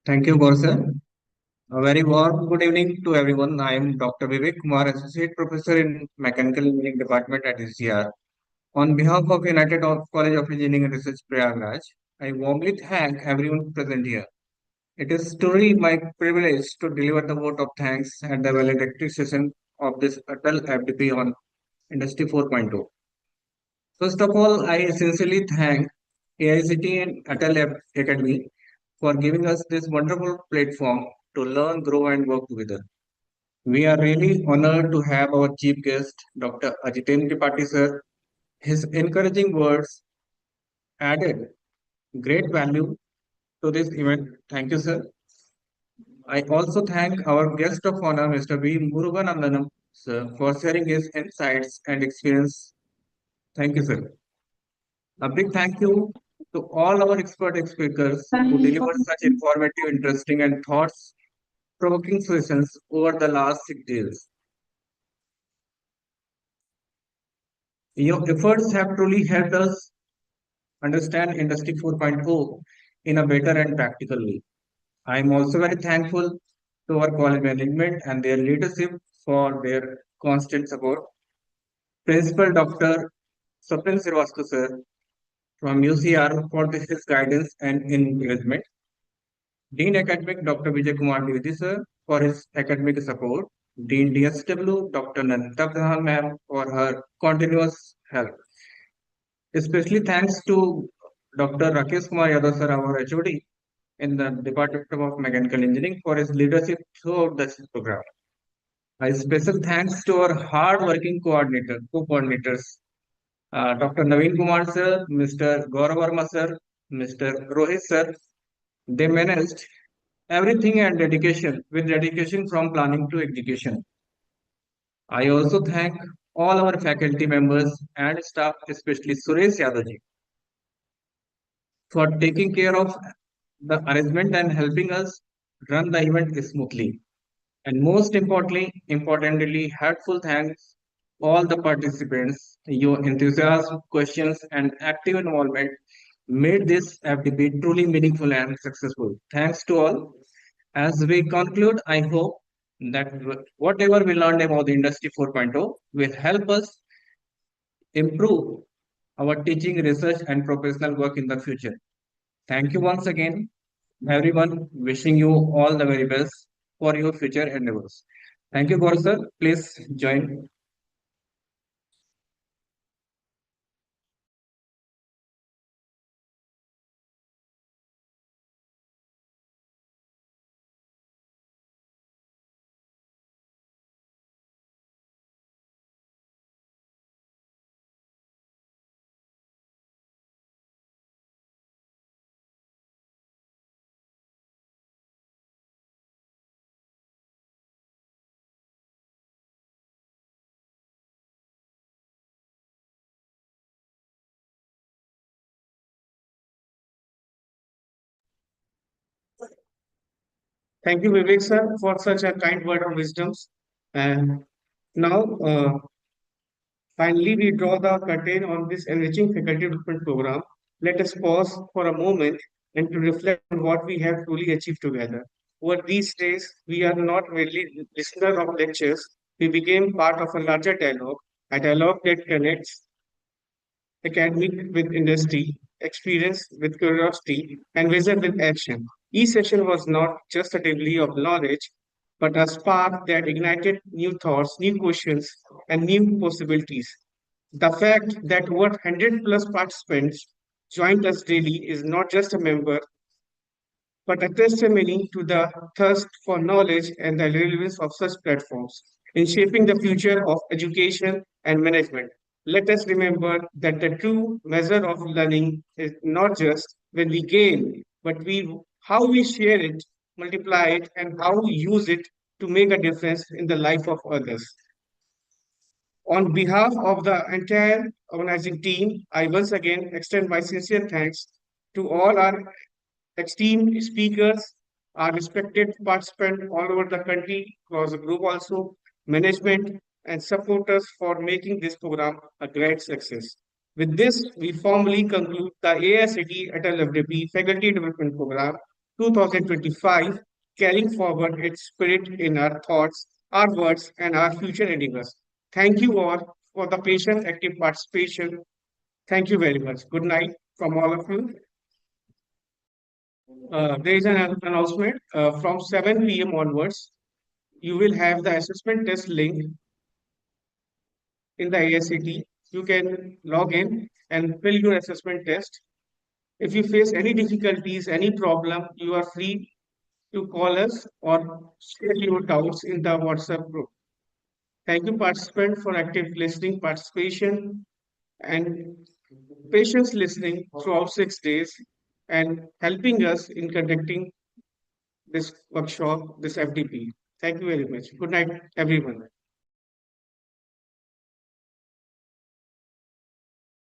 Thank you, Gaurav. A very warm good evening to everyone. I am Dr. Vivek Kumar, Associate Professor in Mechanical Engineering Department at UCR. On behalf of United College of Engineering and Research, Prayagraj, I warmly thank everyone present here. It is truly my privilege to deliver the vote of thanks at the valedictory session of this Atal FDP on Industry 4.0. First of all, I sincerely thank AICT and Atal Academy for giving us this wonderful platform to learn, grow, and work together. We are really honored to have our chief guest, Dr. Ajiten Tripathi sir. His encouraging words added great value to this event. Thank you, sir. I also thank our guest of honor, Mr. V. Muruganandanam, sir, for sharing his insights and experience. Thank you, sir. A big thank you to all our expert speakers who delivered such informative, interesting, and thoughts-provoking sessions over the last 6 days. Your efforts have truly helped us understand Industry 4.0 in a better and practical way. I am also very thankful to our college management and their leadership for their constant support. Principal Dr. Swapnil Srivastava sir from UCR for his guidance and encouragement. Dean Academic Dr. Vijay Kumar Dwivedi sir for his academic support. Dean DSW Dr. Nandita Pradhan ma'am for her continuous help. Especially thanks to Dr. Rakesh Kumar Yadav sir, our HOD in the Department of Mechanical Engineering for his leadership throughout this program. A special thanks to our hard-working co-coordinators, Dr. Naveen Kumar sir, Mr. Gaurav Verma sir, Mr. Rohit sir. They managed everything and dedication from planning to execution. I also thank all our faculty members and staff, especially Suresh Yadavji, for taking care of the arrangement and helping us run the event smoothly. And most importantly, heartful thanks all the participants. Your enthusiasm, questions, and active involvement made this FDP truly meaningful and successful. Thanks to all. As we conclude, I hope that whatever we learned about the Industry 4.0 will help us improve our teaching, research, and professional work in the future. Thank you once again, everyone. Wishing you all the very best for your future endeavors. Thank you, Gaurav sir. Please join. Thank you, Vivek sir, for such a kind word of wisdom. And now, finally, we draw the curtain on this enriching faculty development program. Let us pause for a moment and to reflect on what we have truly achieved together. Over these days, we are not merely listeners of lectures, we became part of a larger dialogue, a dialogue that connects academic with industry, experience with curiosity, and vision with action. Each session was not just a delivery of knowledge, but a spark that ignited new thoughts, new questions, and new possibilities. The fact that over 100 plus participants joined us daily is not just a member, but a testimony to the thirst for knowledge and the relevance of such platforms in shaping the future of education and management. Let us remember that the true measure of learning is not just when we gain, but how we share it, multiply it, and how we use it to make a difference in the life of others. On behalf of the entire organizing team, I once again extend my sincere thanks to all our esteemed speakers, our respected participants all over the country, across the group also, management and supporters for making this program a great success. With this, we formally conclude the AICT Atal Fdp Faculty Development Program 2025, carrying forward its spirit in our thoughts, our words, and our future endeavors. Thank you all for the patient, active participation. Thank you very much. Good night from all of you. There is an announcement from 7 p.m. onwards. You will have the assessment test link in the AICT. You can log in and fill your assessment test. If you face any difficulties, any problem, you are free to call us or share your doubts in the WhatsApp group. Thank you, participant, for active listening, participation, and patience listening throughout 6 days and helping us in conducting this workshop, this FDP. Thank you very much. Good night, everyone.